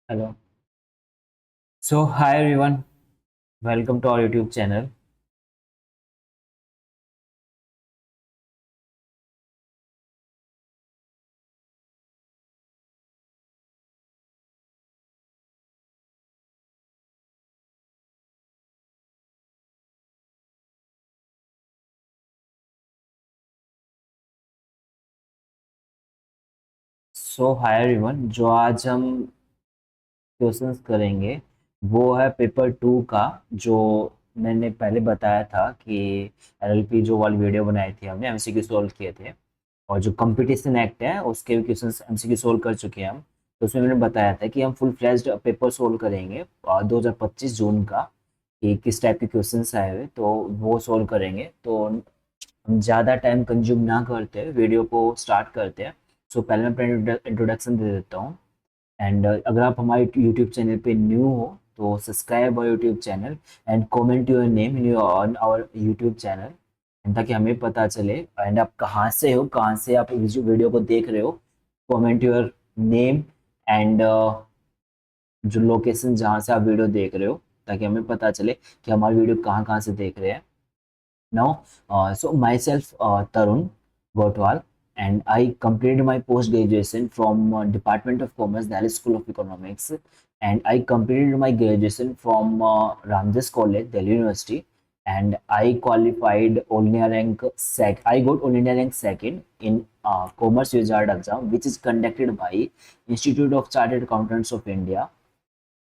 Hello. So, hi everyone. Welcome to our YouTube channel. So, hi everyone. जो आज हम questions करेंगे वो है पेपर 2 का। जो मैंने पहले बताया था कि एलएलपी जो वाली वीडियो बनाई थी हमने एमसीक्यू सॉल्व किए थे, और जो कंपटीशन एक्ट है उसके भी क्वेश्चंस एमसीक्यू सॉल्व कर चुके हैं हम। तो उसमें मैंने बताया था कि हम फुल फ्लेज्ड पेपर सॉल्व करेंगे 2025 जून का, कि किस टाइप के क्वेश्चंस आए हुए तो वो सॉल्व करेंगे। तो हम ज़्यादा टाइम कंज्यूम ना करते हुए वीडियो को स्टार्ट करते हैं। सो पहले मैं अपना इंट्रोडक्शन दे देता हूँ। एंड अगर आप हमारे यूट्यूब चैनल पे न्यू हो तो subscribe our YouTube channel and comment your name in on our YouTube channel, ताकि हमें पता चले एंड आप कहाँ से हो, कहाँ से आप वीडियो को देख रहे हो। कमेंट योर नेम एंड जो लोकेशन जहाँ से आप वीडियो देख रहे हो, ताकि हमें पता चले कि हमारी वीडियो कहाँ कहाँ से देख रहे हैं। Now, so myself, Tarun Gotwal, and I completed my post graduation from Department of Commerce, Delhi School of Economics, and I completed my graduation from Ramjas College, Delhi University, and I qualified all India rank sec. I got all India rank second in Commerce Wizard exam, which is conducted by Institute of Chartered Accountants of India,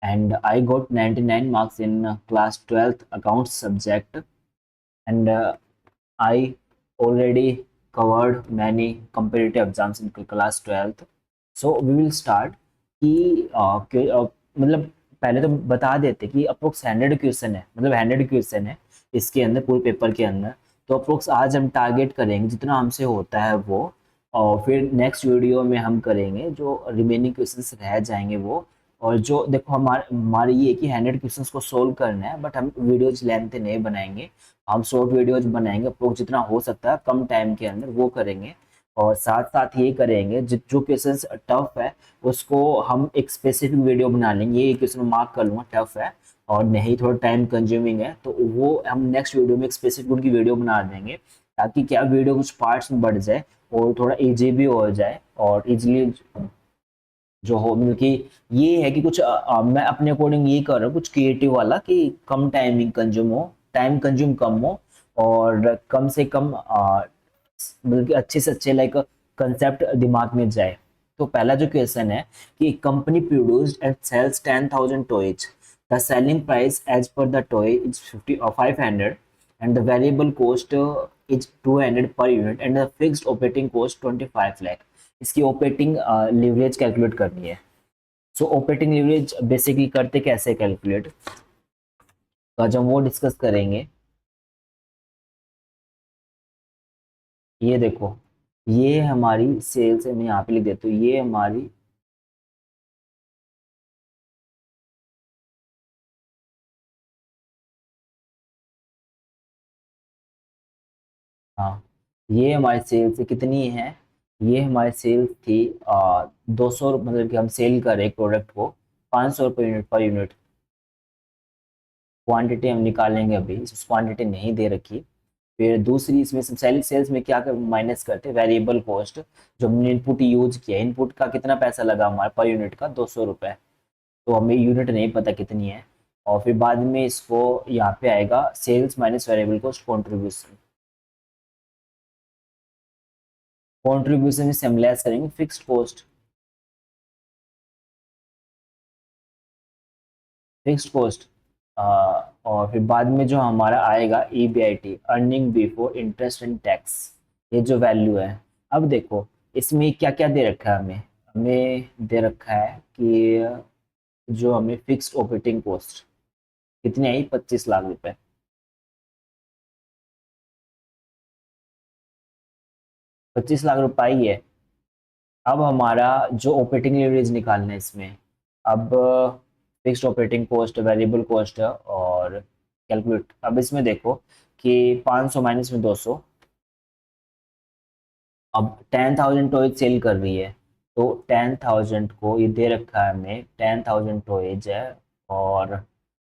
and I got 99 marks in class 12th accounts subject, and I already covered many competitive exams in class 12th. So we will start कि मतलब पहले तो बता देते कि approx 100 question है, मतलब 100 question है इसके अंदर, पूरे पेपर के अंदर। तो अप्रोक्स आज हम टारगेट करेंगे जितना हमसे होता है वो, और फिर नेक्स्ट वीडियो में हम करेंगे जो रिमेनिंग क्वेश्चंस रह जाएंगे वो। और जो देखो हमारी ये है कि 100 क्वेश्चंस को सोल्व करना है, बट हम वीडियोज लेंथ नहीं बनाएंगे, हम शॉर्ट वीडियोज बनाएंगे। अप्रोच जितना हो सकता है कम टाइम के अंदर वो करेंगे। और साथ साथ ये करेंगे जो क्वेश्चंस टफ है उसको हम एक स्पेसिफिक वीडियो बना लेंगे। ये क्वेश्चन मार्क कर लूंगा टफ है और नहीं थोड़ा टाइम कंज्यूमिंग है, तो वो हम नेक्स्ट वीडियो में एक स्पेसिफिक उनकी वीडियो बना देंगे, ताकि क्या वीडियो कुछ पार्ट्स में बढ़ जाए और थोड़ा इजी भी हो जाए और इजीली जो हो। मतलब कि ये है कि कुछ मैं अपने अकॉर्डिंग ये कर रहा हूँ कुछ क्रिएटिव वाला, कि कम टाइमिंग कंज्यूम हो, टाइम कंज्यूम कम हो, और कम से कम मतलब कि अच्छे से अच्छे लाइक कंसेप्ट दिमाग में जाए। तो पहला जो क्वेश्चन है कि company produced and sales 10,000 toys, the selling price as per the toy is 500 and the variable cost is 200 per unit and the fixed operating cost 25 lakh. इसकी ऑपरेटिंग लीवरेज कैलकुलेट करनी है। सो ऑपरेटिंग लीवरेज बेसिकली करते कैसे calculate, तो आज हम वो discuss करेंगे। ये देखो, ये हमारी सेल्स है, मैं यहाँ पे लिख देता हूँ, ये हमारी हाँ, ये हमारी सेल्स कितनी है। ये हमारी सेल्स थी 200, मतलब कि हम सेल कर रहे एक प्रोडक्ट को 500 रुपये यूनिट पर यूनिट। क्वांटिटी हम निकालेंगे, अभी इस क्वांटिटी नहीं दे रखी। फिर दूसरी इसमें सेल सेल्स में क्या कर माइनस करते हैं, वेरिएबल कॉस्ट, जो हमने इनपुट यूज किया, इनपुट का कितना पैसा लगा हमारे पर यूनिट का 200 रुपये। तो हमें यूनिट नहीं पता कितनी है। और फिर बाद में इसको यहाँ पे आएगा sales minus variable cost contribution. Contribution से हम लेस करेंगे फिक्स्ड कॉस्ट, फिक्स्ड कॉस्ट। और फिर बाद में जो हमारा आएगा EBIT, earning before interest and tax, ये जो वैल्यू है। अब देखो इसमें क्या क्या दे रखा है हमें। हमें दे रखा है कि जो हमें फिक्स्ड ऑपरेटिंग कॉस्ट कितनी आई, 25 लाख रुपए। 25 लाख रुपए आई है। अब हमारा जो ऑपरेटिंग लीवरेज निकालना है इसमें, अब fixed operating cost, variable cost और कैलकुलेट। अब इसमें देखो कि 500 माइनस में 200, अब 10,000 टॉय सेल कर रही है, तो 10,000 को ये दे रखा है हमें, 10,000 तो एज है, और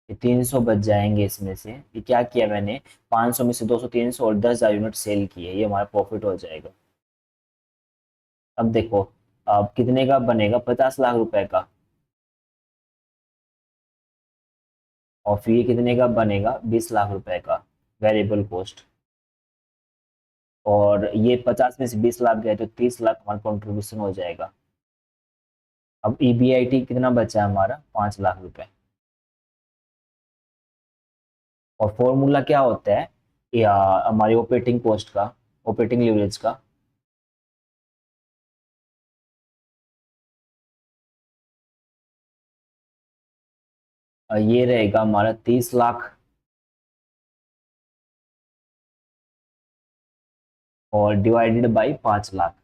ये 300 बच जाएंगे इसमें से। ये क्या किया मैंने, 500 में से 200, 300 और 10,000 यूनिट सेल किए, ये हमारा प्रॉफिट हो जाएगा। अब देखो, अब कितने का बनेगा, 50 लाख रुपए का। और फिर ये कितने का बनेगा, 20 लाख रुपए का वेरिएबल कॉस्ट। और ये 50 में से 20 लाख गए तो 30 लाख हमारा कंट्रीब्यूशन हो जाएगा। अब ईबीआईटी कितना बचा है हमारा, 5 लाख रुपए। और फॉर्मूला क्या होता है या हमारी ऑपरेटिंग कॉस्ट का, ऑपरेटिंग लीवरेज का, ये रहेगा हमारा 30 लाख और डिवाइडेड बाई 5 लाख।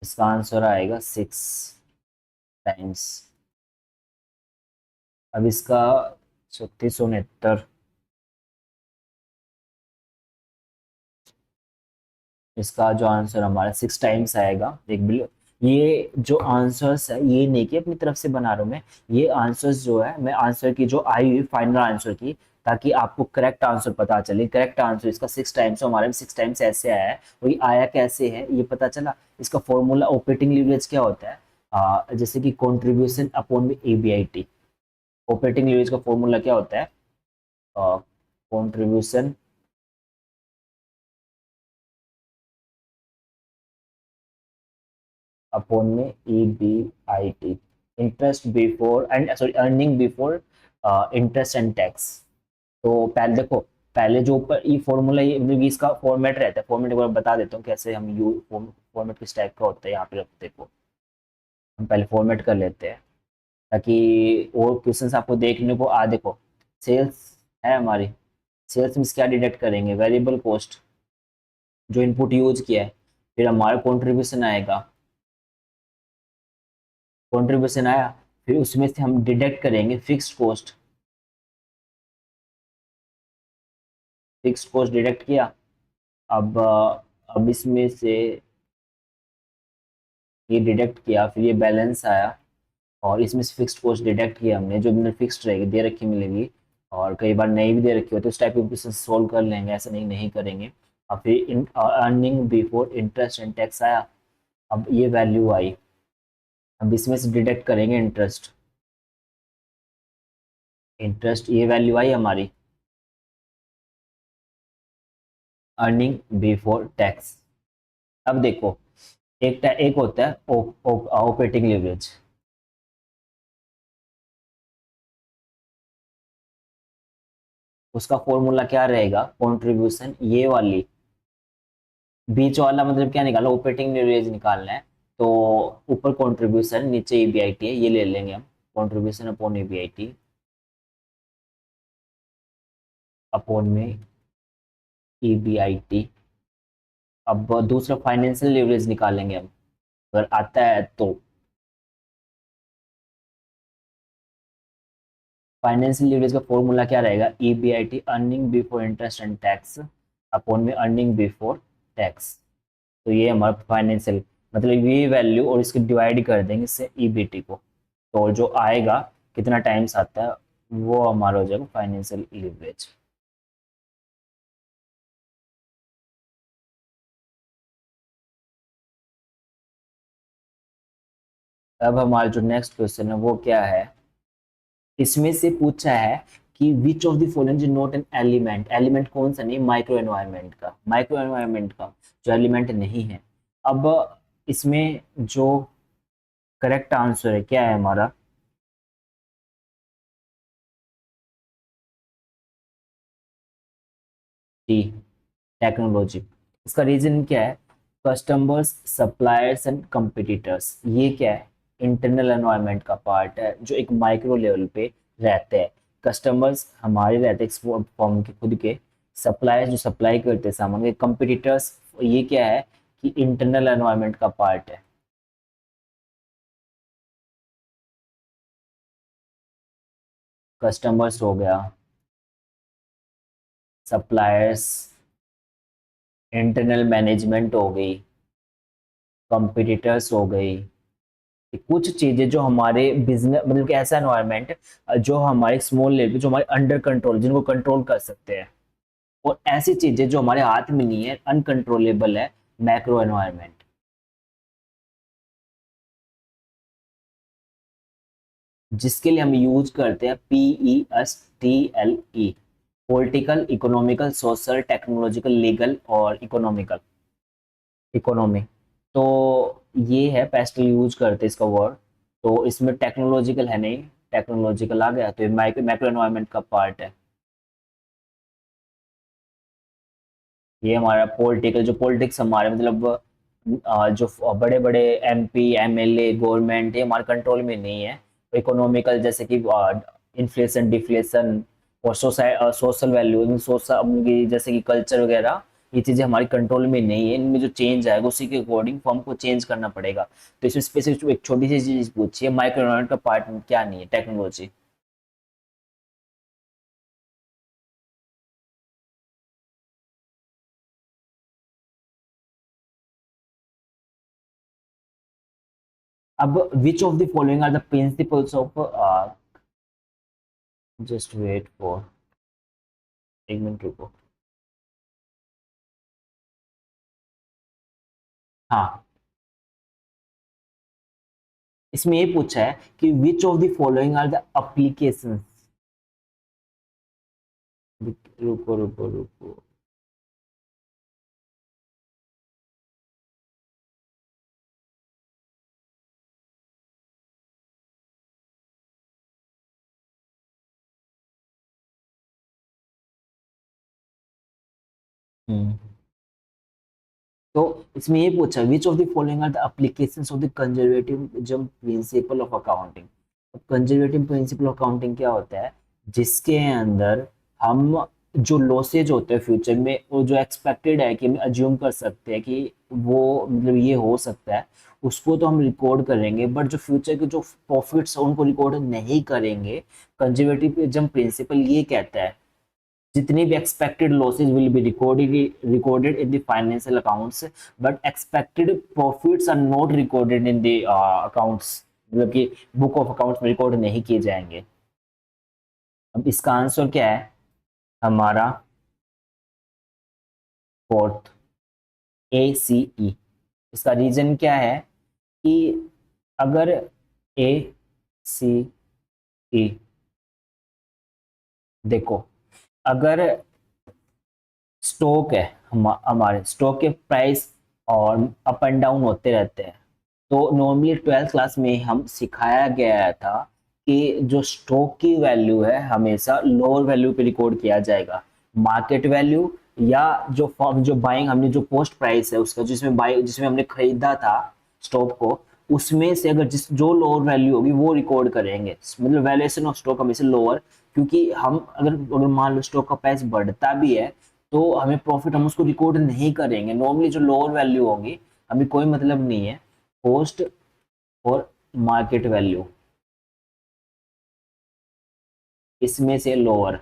इसका आंसर आएगा 6 टाइम्स। अब इसका 3669, इसका जो आंसर हमारा 6 टाइम्स आएगा। देख बिल्कुल, ये जो आंसर्स है ये नहीं कि अपनी तरफ से बना रहा हूँ मैं, ये आंसर्स जो है मैं आंसर की जो आई हुई फाइनल आंसर की, ताकि आपको करेक्ट आंसर पता चले। करेक्ट आंसर इसका 6 टाइम्स, हमारे में 6 टाइम्स ऐसे आया है। और ये आया कैसे है ये पता चला। इसका फॉर्मूला ऑपरेटिंग लीवरेज क्या होता है, जैसे कि कॉन्ट्रीब्यूशन अपॉन में एबीआईटी। ऑपरेटिंग लीवरेज का फॉर्मूला क्या होता है, कॉन्ट्रीब्यूशन अपॉन में E B I T, interest before and sorry earning before interest and tax. तो पहले देखो, पहले जो ऊपर ई फॉर्मूला, ये मतलब कि इसका फॉर्मेट रहता है, फॉर्मेट एक बार बता देता हूँ कैसे हम यू फॉर्मेट किस टाइप का होता है। यहाँ पे देखो, हम पहले फॉर्मेट कर लेते हैं ताकि और क्वेश्चंस आपको देखने को आ। देखो, सेल्स है हमारी, सेल्स में से क्या डिडक्ट करेंगे, वेरिएबल कॉस्ट जो इनपुट यूज किया है। फिर हमारा कॉन्ट्रीब्यूशन आएगा, कॉन्ट्रीब्यूशन आया, फिर उसमें से हम डिडक्ट करेंगे fixed cost. Fixed cost deduct किया। अब इसमें से ये डिडक्ट किया, फिर ये बैलेंस आया, और इसमें से फिक्स्ड कॉस्ट डिडक्ट किया हमने, जो हमने फिक्स्ड रहेगी दे रखी मिलेगी। और कई बार नहीं भी दे रखी हो तो इस टाइप के क्वेश्चन सोल्व कर लेंगे, ऐसा नहीं नहीं करेंगे। अब फिर earning before interest and tax आया, अब ये वैल्यू आई। अब इसमें से डिडक्ट करेंगे इंटरेस्ट, इंटरेस्ट ये वैल्यू आई हमारी, अर्निंग बिफोर टैक्स। अब देखो, एक होता है ऑपरेटिंग लीवरेज। उसका फॉर्मूला क्या रहेगा, कंट्रीब्यूशन ये वाली, बीच वाला मतलब क्या निकालना, ऑपरेटिंग लीवरेज निकालना है। तो ऊपर कंट्रीब्यूशन, नीचे ईबीआईटी है, ये ले लेंगे हम, कंट्रीब्यूशन अपॉन ईबीआईटी अपॉन में ईबीआईटी। अब दूसरा फाइनेंशियल लीवरेज निकालेंगे हम, अगर आता है तो। फाइनेंशियल लीवरेज का फॉर्मूला क्या रहेगा, EBIT earning before interest and tax upon में अर्निंग बिफोर टैक्स। तो ये हमारा फाइनेंशियल, मतलब ये वैल्यू और इसको डिवाइड कर देंगे इससे ईबीटी को, तो जो आएगा कितना टाइम्स आता है वो हमारा हो जाएगा फाइनेंशियल लीवरेज। अब हमारा जो नेक्स्ट क्वेश्चन है वो क्या है, इसमें से पूछा है कि which of the following is not an element. Element कौन सा नहीं, माइक्रो एनवायरमेंट का, माइक्रो एनवायरमेंट का जो एलिमेंट नहीं है। अब इसमें जो करेक्ट आंसर है क्या है हमारा, टी, टेक्नोलॉजी। इसका रीजन क्या है, कस्टमर्स सप्लायर्स एंड कंपिटिटर्स, ये क्या है, इंटरनल एनवायरनमेंट का पार्ट है जो एक माइक्रो लेवल पे रहते हैं। कस्टमर्स हमारे रहते हैं फॉर्म के खुद के, सप्लायर्स जो सप्लाई करते हैं सामान के, कंपिटिटर्स ये क्या है कि इंटरनल एनवायरनमेंट का पार्ट है। कस्टमर्स हो गया, सप्लायर्स इंटरनल मैनेजमेंट हो गई, कंपिटिटर्स हो गई, कुछ चीजें जो हमारे बिजनेस मतलब कि ऐसा एनवायरनमेंट जो हमारे स्मॉल लेवल पे, जो हमारे अंडर कंट्रोल, जिनको कंट्रोल कर सकते हैं, और ऐसी चीजें जो हमारे हाथ में नहीं है, अनकंट्रोलेबल है, मैक्रो एनवायरनमेंट, जिसके लिए हम यूज करते हैं PESTLE, political, economical, social, technological, legal और इकोनॉमिकल, इकोनॉमी। तो ये है पेस्टल यूज करते हैं इसका वर्ड। तो इसमें टेक्नोलॉजिकल है नहीं, टेक्नोलॉजिकल आ गया तो ये मैक्रो एनवायरनमेंट का पार्ट है। ये हमारा पॉलिटिकल, जो पॉलिटिक्स हमारे मतलब जो बड़े बड़े MP MLA गवर्नमेंट, ये हमारे कंट्रोल में नहीं है। इकोनॉमिकल जैसे कि इन्फ्लेशन, डिफ्लेशन, और सोशल वैल्यू, सोशल जैसे कि कल्चर वगैरह, ये चीज़ें हमारी कंट्रोल में नहीं है। इनमें जो चेंज आएगा उसी के अकॉर्डिंग हमको चेंज करना पड़ेगा। तो इसमें स्पेसिफिक एक छोटी सी चीज़ पूछिए, माइक्रो एनवायरनमेंट का पार्ट क्या नहीं है, टेक्नोलॉजी। अब which of the following are the principles of, just wait for, एक मिनट रुको। हाँ, इसमें ये पूछा है कि which of the following are the application. रुको रुको रुको। हम्म, तो इसमें ये पूछा which of the following are the applications of the conservative principle of accounting. अब कंजर्वेटिव प्रिंसिपल ऑफ अकाउंटिंग क्या होता है, जिसके अंदर हम जो लॉसेज होते हैं फ्यूचर में, वो जो एक्सपेक्टेड है कि हम अज्यूम कर सकते हैं कि वो मतलब ये हो सकता है, उसको तो हम रिकॉर्ड करेंगे, बट जो फ्यूचर के जो प्रॉफिट्स हैं उनको रिकॉर्ड नहीं करेंगे। कंजर्वेटिव प्रिंसिपल ये कहता है जितनी भी expected losses will be recorded in the financial accounts, but expected profits are not recorded in the accounts, मतलब कि बुक ऑफ अकाउंट्स में रिकॉर्ड नहीं किए जाएंगे। अब इसका आंसर क्या है हमारा, फोर्थ, ACE। इसका रीजन क्या है कि अगर ACE, देखो, अगर स्टॉक है, हमारे स्टॉक के प्राइस और अप एंड डाउन होते रहते हैं, तो नॉर्मली 12th क्लास में हम सिखाया गया था कि जो स्टॉक की वैल्यू है हमेशा लोअर वैल्यू पे रिकॉर्ड किया जाएगा, मार्केट वैल्यू, या जो फॉर्म जो बाइंग हमने जो पोस्ट प्राइस है उसका, जिसमें बाई जिसमें हमने खरीदा था स्टॉक को, उसमें से अगर जिस जो लोअर वैल्यू होगी वो रिकॉर्ड करेंगे, मतलब वैल्यूएशन ऑफ स्टॉक हमेशा लोअर। क्योंकि हम अगर मान लो स्टॉक का प्राइस बढ़ता भी है तो हमें प्रॉफिट, हम उसको रिकॉर्ड नहीं करेंगे, नॉर्मली जो लोअर वैल्यू होगी हमें कोई मतलब नहीं है, पोस्ट और मार्केट वैल्यू, इसमें से लोअर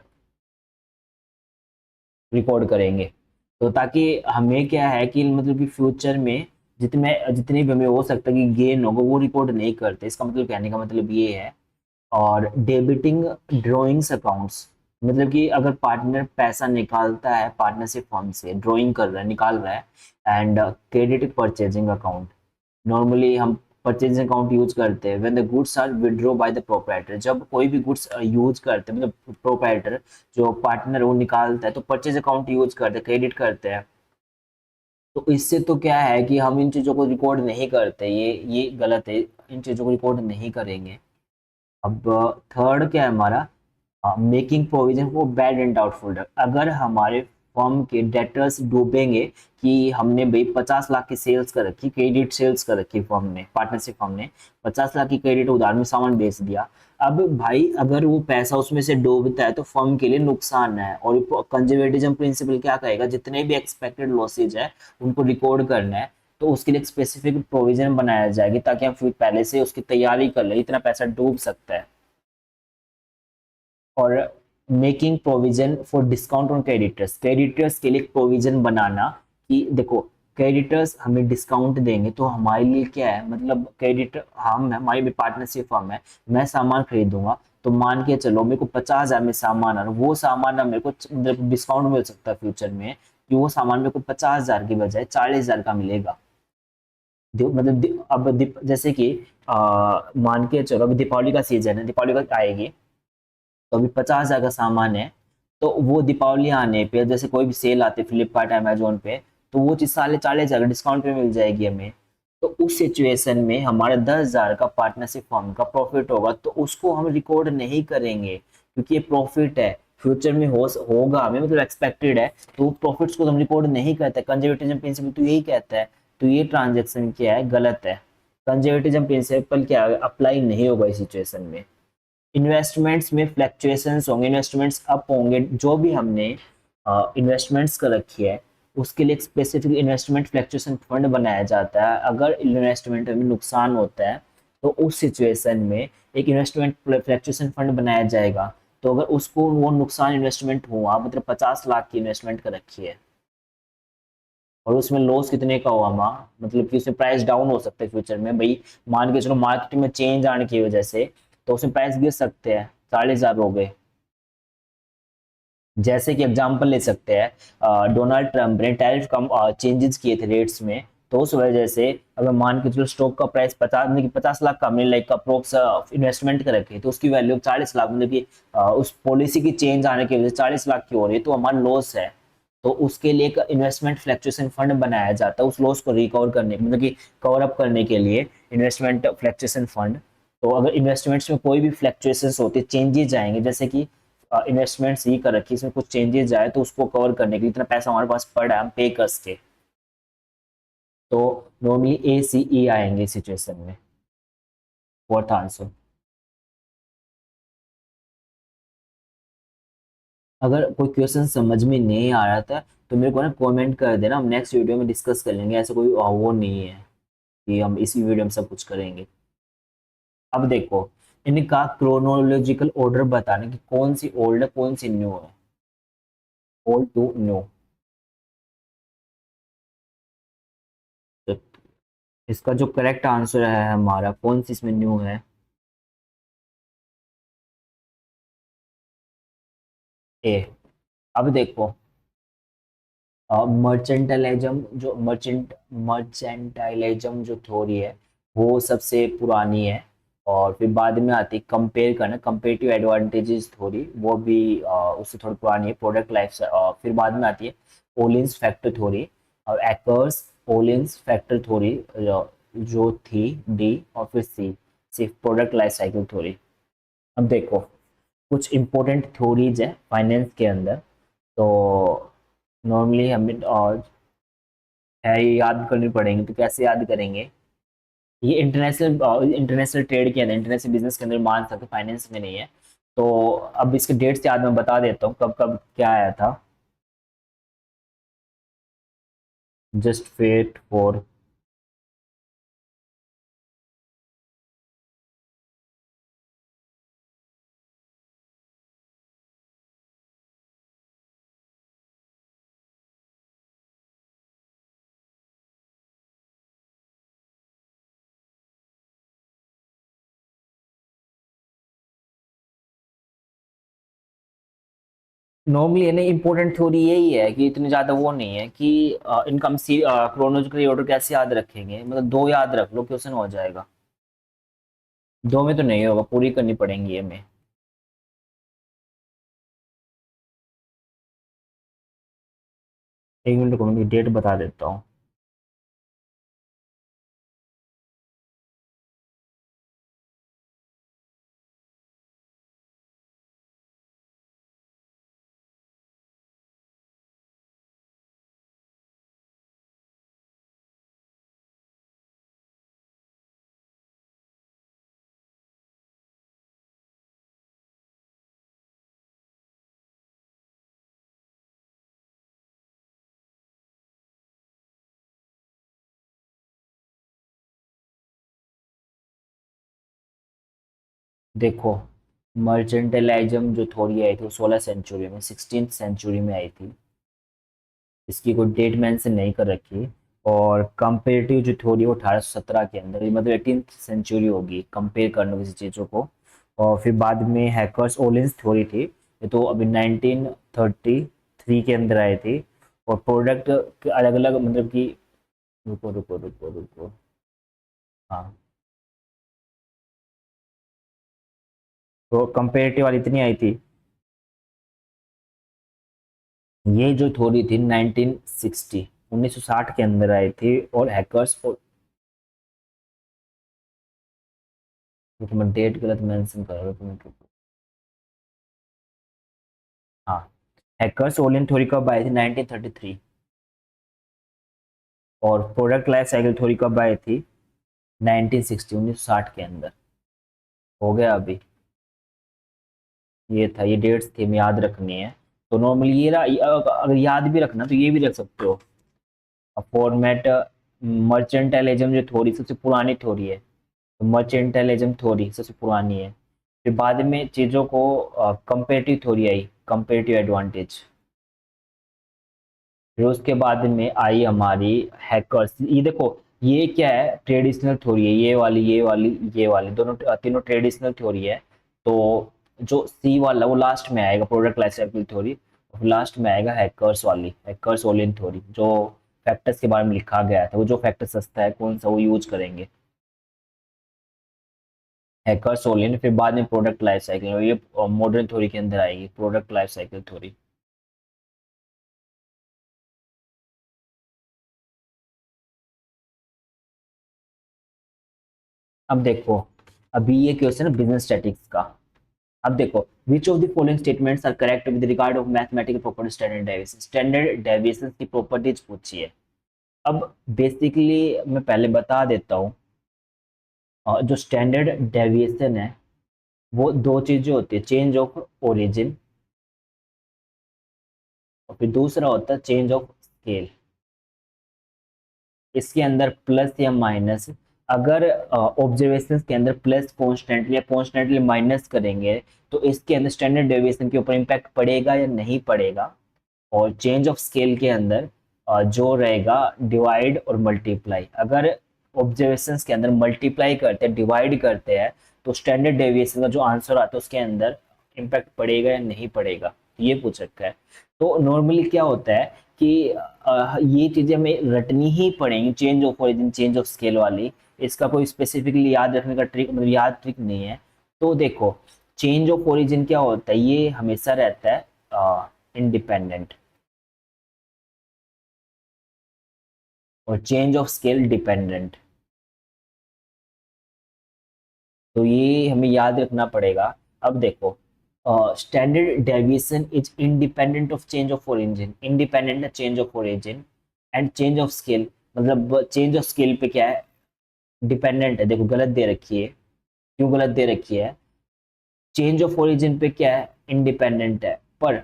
रिकॉर्ड करेंगे। तो ताकि हमें क्या है कि मतलब कि फ्यूचर में जितने भी हमें हो सकता है कि गेन होगा वो रिकॉर्ड नहीं करते, इसका मतलब कहने का मतलब ये है। और डेबिटिंग ड्रॉइंग्स अकाउंट्स, मतलब कि अगर पार्टनर पैसा निकालता है पार्टनरशिप फर्म से, ड्रॉइंग कर रहा है, निकाल रहा है, and credit purchasing account, normally हम परचेजिंग अकाउंट यूज करते हैं when the goods are withdraw by the proprietor, जब कोई भी गुड्स यूज करते हैं, मतलब प्रोप्राइटर जो पार्टनर वो निकालता है तो परचेज अकाउंट यूज करते हैं, क्रेडिट करते हैं। तो इससे तो क्या है कि हम इन चीज़ों को रिकॉर्ड नहीं करते, ये गलत है, इन चीज़ों को रिकॉर्ड नहीं करेंगे। अब थर्ड क्या है हमारा, making provision for bad and doubtful debt, अगर हमारे फर्म के डेटर्स डूबेंगे कि हमने भाई 50 लाख की सेल्स कर रखी, क्रेडिट सेल्स कर रखी फर्म ने, पार्टनरशिप फर्म ने 50 लाख की क्रेडिट उधार में सामान बेच दिया। अब भाई अगर वो पैसा उसमें से डूबता है तो फर्म के लिए नुकसान है, और कंजर्वेटिज्म प्रिंसिपल क्या कहेगा, जितने भी एक्सपेक्टेड लॉसेज है उनको रिकॉर्ड करना है। तो उसके लिए एक स्पेसिफिक प्रोविजन बनाया जाएगी ताकि हम फिर पहले से उसकी तैयारी कर ले, इतना पैसा डूब सकता है। और making provision for discount on creditors, creditors के लिए प्रोविजन बनाना कि देखो क्रेडिटर्स हमें डिस्काउंट देंगे तो हमारे लिए क्या है, मतलब क्रेडिटर हम हमारी भी पार्टनरशिप फर्म है, मैं सामान खरीदूंगा तो मान के चलो मेरे को 50,000 में सामान आ रहा है, वो सामान ना मेरे को मतलब डिस्काउंट मिल सकता है फ्यूचर में कि वो सामान मेरे को 50,000 की बजाय 40,000 का मिलेगा। मतलब जैसे कि मान के चलो अभी दीपावली का सीजन है, दीपावली का आएगी, तो अभी 50,000 का सामान है, तो वो दीपावली आने पे जैसे कोई भी सेल आती है फ्लिपकार्ट अमेजोन पे, तो वो चीज़ साढ़े 40,000 डिस्काउंट पे मिल जाएगी हमें। तो उस सिचुएशन में हमारे 10,000 का पार्टनरशिप फर्म का प्रॉफिट होगा, तो उसको हम रिकॉर्ड नहीं करेंगे क्योंकि ये प्रॉफिट है, फ्यूचर में होगा हमें, मतलब एक्सपेक्टेड है, तो प्रॉफिट्स को हम रिकॉर्ड नहीं करते। कंजर्वेटिज्म प्रिंसिपल तो यही कहता है, तो ये ट्रांजेक्शन क्या है, गलत है। कंजर्वेटिज्म प्रिंसिपल क्या अप्लाई नहीं होगा इस सिचुएशन में। इन्वेस्टमेंट्स में फ्लक्चुएशंस होंगे, इन्वेस्टमेंट्स अप होंगे, जो भी हमने इन्वेस्टमेंट्स कर रखी है उसके लिए एक स्पेसिफिक इन्वेस्टमेंट फ्लक्चुएशन फंड बनाया जाता है। अगर इन्वेस्टमेंट में नुकसान होता है तो उस सिचुएशन में एक इन्वेस्टमेंट फ्लक्चुएशन फंड बनाया जाएगा। तो अगर उसको वो नुकसान इन्वेस्टमेंट हुआ, मतलब 50 लाख की इन्वेस्टमेंट कर रखी है और उसमें लॉस कितने का हुआ माँ, मतलब कि उसमें प्राइस डाउन हो सकता है फ्यूचर में भाई, मान के चलो मार्केट में चेंज आने की वजह से, तो उसमें प्राइस गिर सकते हैं, 40,000 हो गए। जैसे कि एग्जांपल ले सकते हैं, डोनाल्ड ट्रंप ने टैरिफ कम चेंजेस किए थे रेट्स में, तो उस वजह से अगर मान के चलो स्टॉक का प्राइस 50 लाख का हमने लाइक अप्रोक्स इन्वेस्टमेंट कर रखे, तो उसकी वैल्यू 40 लाख, मतलब कि उस पॉलिसी की चेंज आने की वजह से 40 लाख की हो रही है, तो हमारा लॉस है। तो उसके लिए एक इन्वेस्टमेंट फ्लक्चुएशन फंड बनाया जाता है उस लॉस को रिकवर करने, मतलब कि कवर अप करने के लिए, इन्वेस्टमेंट फ्लक्चुएशन फंड। तो अगर इन्वेस्टमेंट्स में कोई भी फ्लक्चुएशंस होते, चेंजेस आएंगे, जैसे कि इन्वेस्टमेंट्स ही कर रखी है, इसमें कुछ चेंजेस जाए तो उसको कवर करने के लिए इतना पैसा हमारे पास पड़ा है, हम पे कर सके, तो नॉर्मली ए सी ई आएंगे सिचुएशन में। Fourth answer. अगर कोई क्वेश्चन समझ में नहीं आ रहा था तो मेरे को ना कमेंट कर देना, हम नेक्स्ट वीडियो में डिस्कस कर लेंगे, ऐसा कोई वो नहीं है कि हम इसी वीडियो में सब कुछ करेंगे। अब देखो, इनका क्रोनोलॉजिकल ऑर्डर बताने की कौन सी ओल्ड है कौन सी न्यू है, ओल्ड टू न्यू। तो इसका जो करेक्ट आंसर है हमारा, कौन सी इसमें न्यू है, ए। अब देखो, मर्चेंटाइलिज्म जो थ्योरी है वो सबसे पुरानी है, और फिर बाद में आती है कंपेयर करना, कंपेरेटिव एडवांटेजेस थ्योरी, वो भी उससे थोड़ी पुरानी है, प्रोडक्ट लाइफ से। फिर बाद में आती है ओलिन्स फैक्टर थ्योरी, और एकर्स ओलिन्स फैक्टर थ्योरी जो थी डी, और फिर सी सिर्फ प्रोडक्ट लाइफ साइकिल थ्योरी। अब देखो, कुछ इंपॉर्टेंट थ्योरीज है फाइनेंस के अंदर, तो नॉर्मली हमें और है ये याद करनी पड़ेंगी, तो कैसे याद करेंगे, ये इंटरनेशनल इंटरनेशनल ट्रेड के अंदर, इंटरनेशनल बिजनेस के अंदर मान सकते, फाइनेंस में नहीं है। तो अब इसके डेट्स याद मैं बता देता हूँ कब कब क्या आया था, जस्ट वेट फॉर। नॉर्मली है ना, इंपॉर्टेंट थ्योरी यही है कि इतनी ज्यादा वो नहीं है कि इनकम सी क्रोनोलॉजिकल ऑर्डर कैसे याद रखेंगे, मतलब दो याद रख लो क्वेश्चन हो जाएगा। दो में तो नहीं होगा, पूरी करनी पड़ेंगी हमें। एक मिनट को मैं डेट बता देता हूँ। देखो, मर्चेंटाइलिज्म जो थ्योरी आई थी वो 16 सेंचुरी में, 16th सेंचुरी में आई थी। इसकी कोई डेट मेंशन नहीं कर रखी। और कंपेरेटिव जो थ्योरी वो 1817 के अंदर, ये मतलब 18th सेंचुरी होगी कंपेयर करने किसी चीज़ों को। और फिर बाद में हैकर्स ओलिन्स थ्योरी थी, ये तो अभी 1933 के अंदर आई थी। और प्रोडक्ट के अलग अलग मतलब कि, रुको रुको रुको रुको, हाँ, तो कंपेरेटिव वाली इतनी आई थी। ये जो थ्योरी थी 1960 1960 के अंदर आई थी। और हैकर्स, मैं डेट गलत मेंशन कर रहा हूँ, हाँ, हैकर्स ओलियन थ्योरी कब आई थी 1933। और प्रोडक्ट लाइफ साइकिल थ्योरी कब आई थी 1960 1960 के अंदर। हो गया अभी, ये था, ये डेट्स थी, हमें याद रखनी है। तो नॉर्मली अगर याद भी रखना तो ये भी रख सकते हो। फॉर्मेट, मर्चेंटाइलिज्म जो थ्योरी सबसे पुरानी थ्योरी है, तो मर्चेंटाइलिज्म थ्योरी सबसे पुरानी है। फिर बाद में चीज़ों को कंपेरेटिव थ्योरी आई, कंपेरेटिव एडवांटेज। फिर उसके बाद में आई हमारी हैकर्स। ये देखो, ये क्या है, ट्रेडिशनल थ्योरी है, ये वाली ये वाली ये वाली दोनों तीनों ट्रेडिशनल थ्योरी है। तो जो सी वाला वो लास्ट में आएगा, product life cycle theory. Last में आएगा हैकर्स वाली, हैकर्स ओलियन थ्योरी, जो फैक्टर्स के बारे में लिखा गया था, वो जो फैक्टर सस्ता है कौन सा वो यूज करेंगे, हैकर्स ओलियन। फिर बाद में प्रोडक्ट लाइफ साइकिल, ये मॉडर्न थ्योरी के अंदर आएगी, प्रोडक्ट लाइफ साइकिल थ्योरी। अब देखो, अभी ये क्वेश्चन है बिजनेस स्टैटिक्स का। अब देखो, which of the following statements are correct with regard of mathematical property standard deviation, standard deviation की प्रॉपर्टीज पूछी है। अब बेसिकली मैं पहले बता देता हूँ, जो स्टैंडर्ड डेविएशन है वो दो चीजें होती है, चेंज ऑफ ओरिजिन, और फिर दूसरा होता है चेंज ऑफ स्केल। इसके अंदर प्लस या माइनस, अगर ऑब्जर्वेशंस के अंदर प्लस कॉन्स्टेंटली या कॉन्स्टेंटली माइनस करेंगे तो इसके अंदर स्टैंडर्ड डेविएशन के ऊपर इम्पैक्ट पड़ेगा या नहीं पड़ेगा। और चेंज ऑफ स्केल के अंदर जो रहेगा डिवाइड और मल्टीप्लाई, अगर ऑब्जर्वेशंस के अंदर मल्टीप्लाई करते हैं डिवाइड करते हैं तो स्टैंडर्ड डेविएशन का जो आंसर आता है उसके अंदर इम्पैक्ट पड़ेगा या नहीं पड़ेगा, ये पूछ रखा है। तो नॉर्मली क्या होता है कि ये चीजें हमें रटनी ही पड़ेंगी, change of origin change of scale वाली। इसका कोई स्पेसिफिकली याद रखने का ट्रिक, मतलब याद ट्रिक नहीं है। तो देखो, चेंज ऑफ ओरिजिन क्या होता है, ये हमेशा रहता है इंडिपेंडेंट, और चेंज ऑफ स्केल डिपेंडेंट। तो ये हमें याद रखना पड़ेगा। अब देखो, standard deviation is independent of change of origin, independent है change of origin. And change of scale, मतलब चेंज ऑफ स्केल पे क्या है, डिपेंडेंट है। देखो गलत दे रखी है, क्यों गलत दे रखी है, चेंज ऑफ ओरिजिन पे क्या है, इंडिपेंडेंट है, पर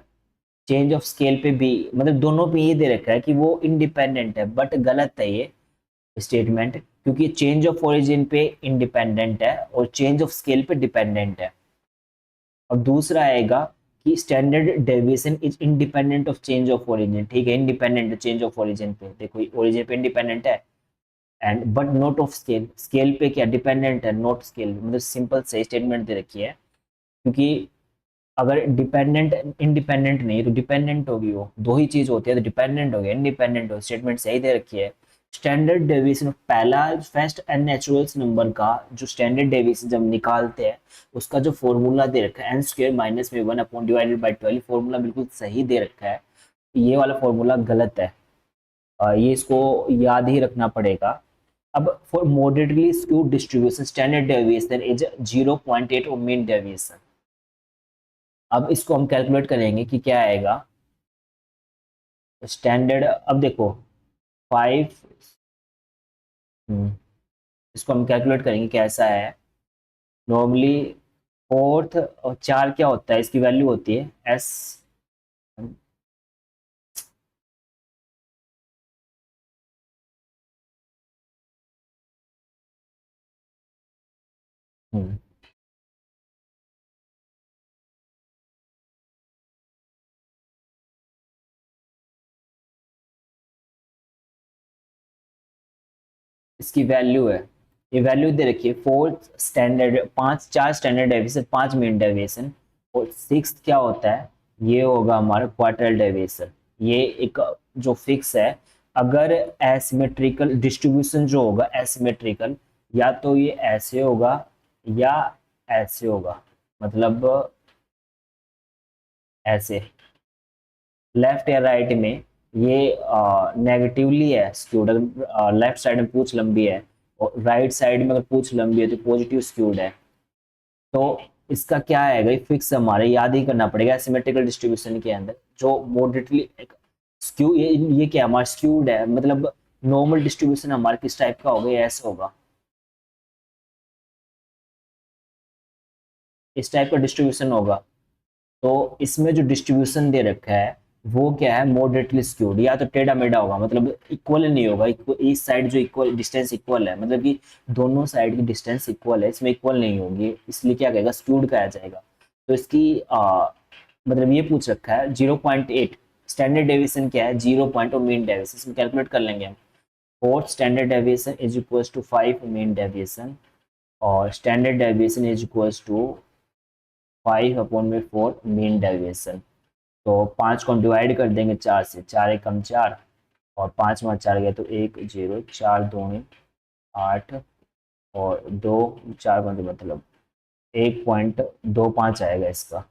चेंज ऑफ स्केल पे भी, मतलब दोनों पे ये दे रखा है कि वो इंडिपेंडेंट है, बट गलत है ये स्टेटमेंट, क्योंकि चेंज ऑफ ओरिजिन पे इंडिपेंडेंट है और चेंज ऑफ स्केल पे डिपेंडेंट है। और दूसरा आएगा कि standard deviation is independent of change of origin, ठीक है, इंडिपेंडेंट है चेंज ऑफ ओरिजिन पे, देखो ओरिजिन पे इंडिपेंडेंट है, and but not of scale, scale पे क्या डिपेंडेंट है, नॉट स्केल, मतलब सिंपल से स्टेटमेंट दे रखी है। क्योंकि अगर डिपेंडेंट इंडिपेंडेंट नहीं तो डिपेंडेंट होगी, वो दो ही चीज होती है, तो डिपेंडेंट हो गया इंडिपेंडेंट हो, स्टेटमेंट सही दे रखी है। स्टैंडर्ड डेविएशन पहला फर्स्ट एन नेचुरल्स नंबर का जो स्टैंडर्ड डेविएशन जब निकालते हैं उसका जो फॉर्मूला दे रखा है एन स्क्वायर माइनस में 1 अपॉन डिवाइडेड बाई 12, फॉर्मूला बिल्कुल सही दे रखा है। ये वाला फॉर्मूला गलत है, ये इसको याद ही रखना पड़ेगा। अब for moderately skewed distribution standard deviation is 0.8 और मीन डेविएशन। अब इसको हम कैलकुलेट करेंगे कि क्या आएगा स्टैंडर्ड। अब देखो 5, इसको हम कैलकुलेट करेंगे कैसा है। नॉर्मली फोर्थ और 4 क्या होता है, इसकी वैल्यू होती है एस। इसकी वैल्यू है, ये वैल्यू दे रखी है, फोर्थ स्टैंडर्ड, पांच, चार स्टैंडर्ड डेविएशन, पांच मीन डेविएशन, और सिक्स क्या होता है, ये होगा हमारा क्वार्टरल डेविएशन। ये एक जो फिक्स है, अगर एसिमेट्रिकल डिस्ट्रीब्यूशन जो होगा एसिमेट्रिकल, या तो ये ऐसे होगा या ऐसे होगा, मतलब ऐसे लेफ्ट या राइट में, ये नेगेटिवली है स्क्यूड, अगर लेफ्ट साइड में पूछ लंबी है और राइट साइड में अगर पूछ लंबी है तो पॉजिटिव स्क्यूड है। तो इसका क्या आएगा, ये फिक्स हमारे याद ही करना पड़ेगा सिमेट्रिकल डिस्ट्रीब्यूशन के अंदर, जो मॉडरेटली स्क्यू, ये क्या हमारा स्क्यूड है, मतलब नॉर्मल डिस्ट्रीब्यूशन हमारा किस टाइप का होगा, ये ऐसा होगा, इस टाइप का डिस्ट्रीब्यूशन होगा। तो इसमें जो डिस्ट्रीब्यूशन दे रखा है वो क्या है, मॉडरेटली स्क्यूड, या तो टेढ़ा मेढ़ा होगा, मतलब इक्वल नहीं होगा, इस साइड जो इक्वल डिस्टेंस इक्वल है, मतलब कि दोनों साइड की डिस्टेंस इक्वल है, इसमें इक्वल नहीं होगी, इसलिए क्या कहेगा, स्क्यूड कहा जाएगा। तो इसकी मतलब ये पूछ रखा है 0.8, स्टैंडर्ड डेविएशन क्या है 0 पॉइंट, और मीन डेविएशन इसमें कैलकुलेट कर लेंगे हम। Fourth standard deviation is equal to 5 mean deviation, और standard deviation is equal to 5/4 mean deviation. तो पाँच को हम डिवाइड कर देंगे चार से, चार एक कम चार, और पाँच में चार गया तो एक जीरो, चार दूनी आठ, और दो, चार को मतलब 1.25 आएगा इसका।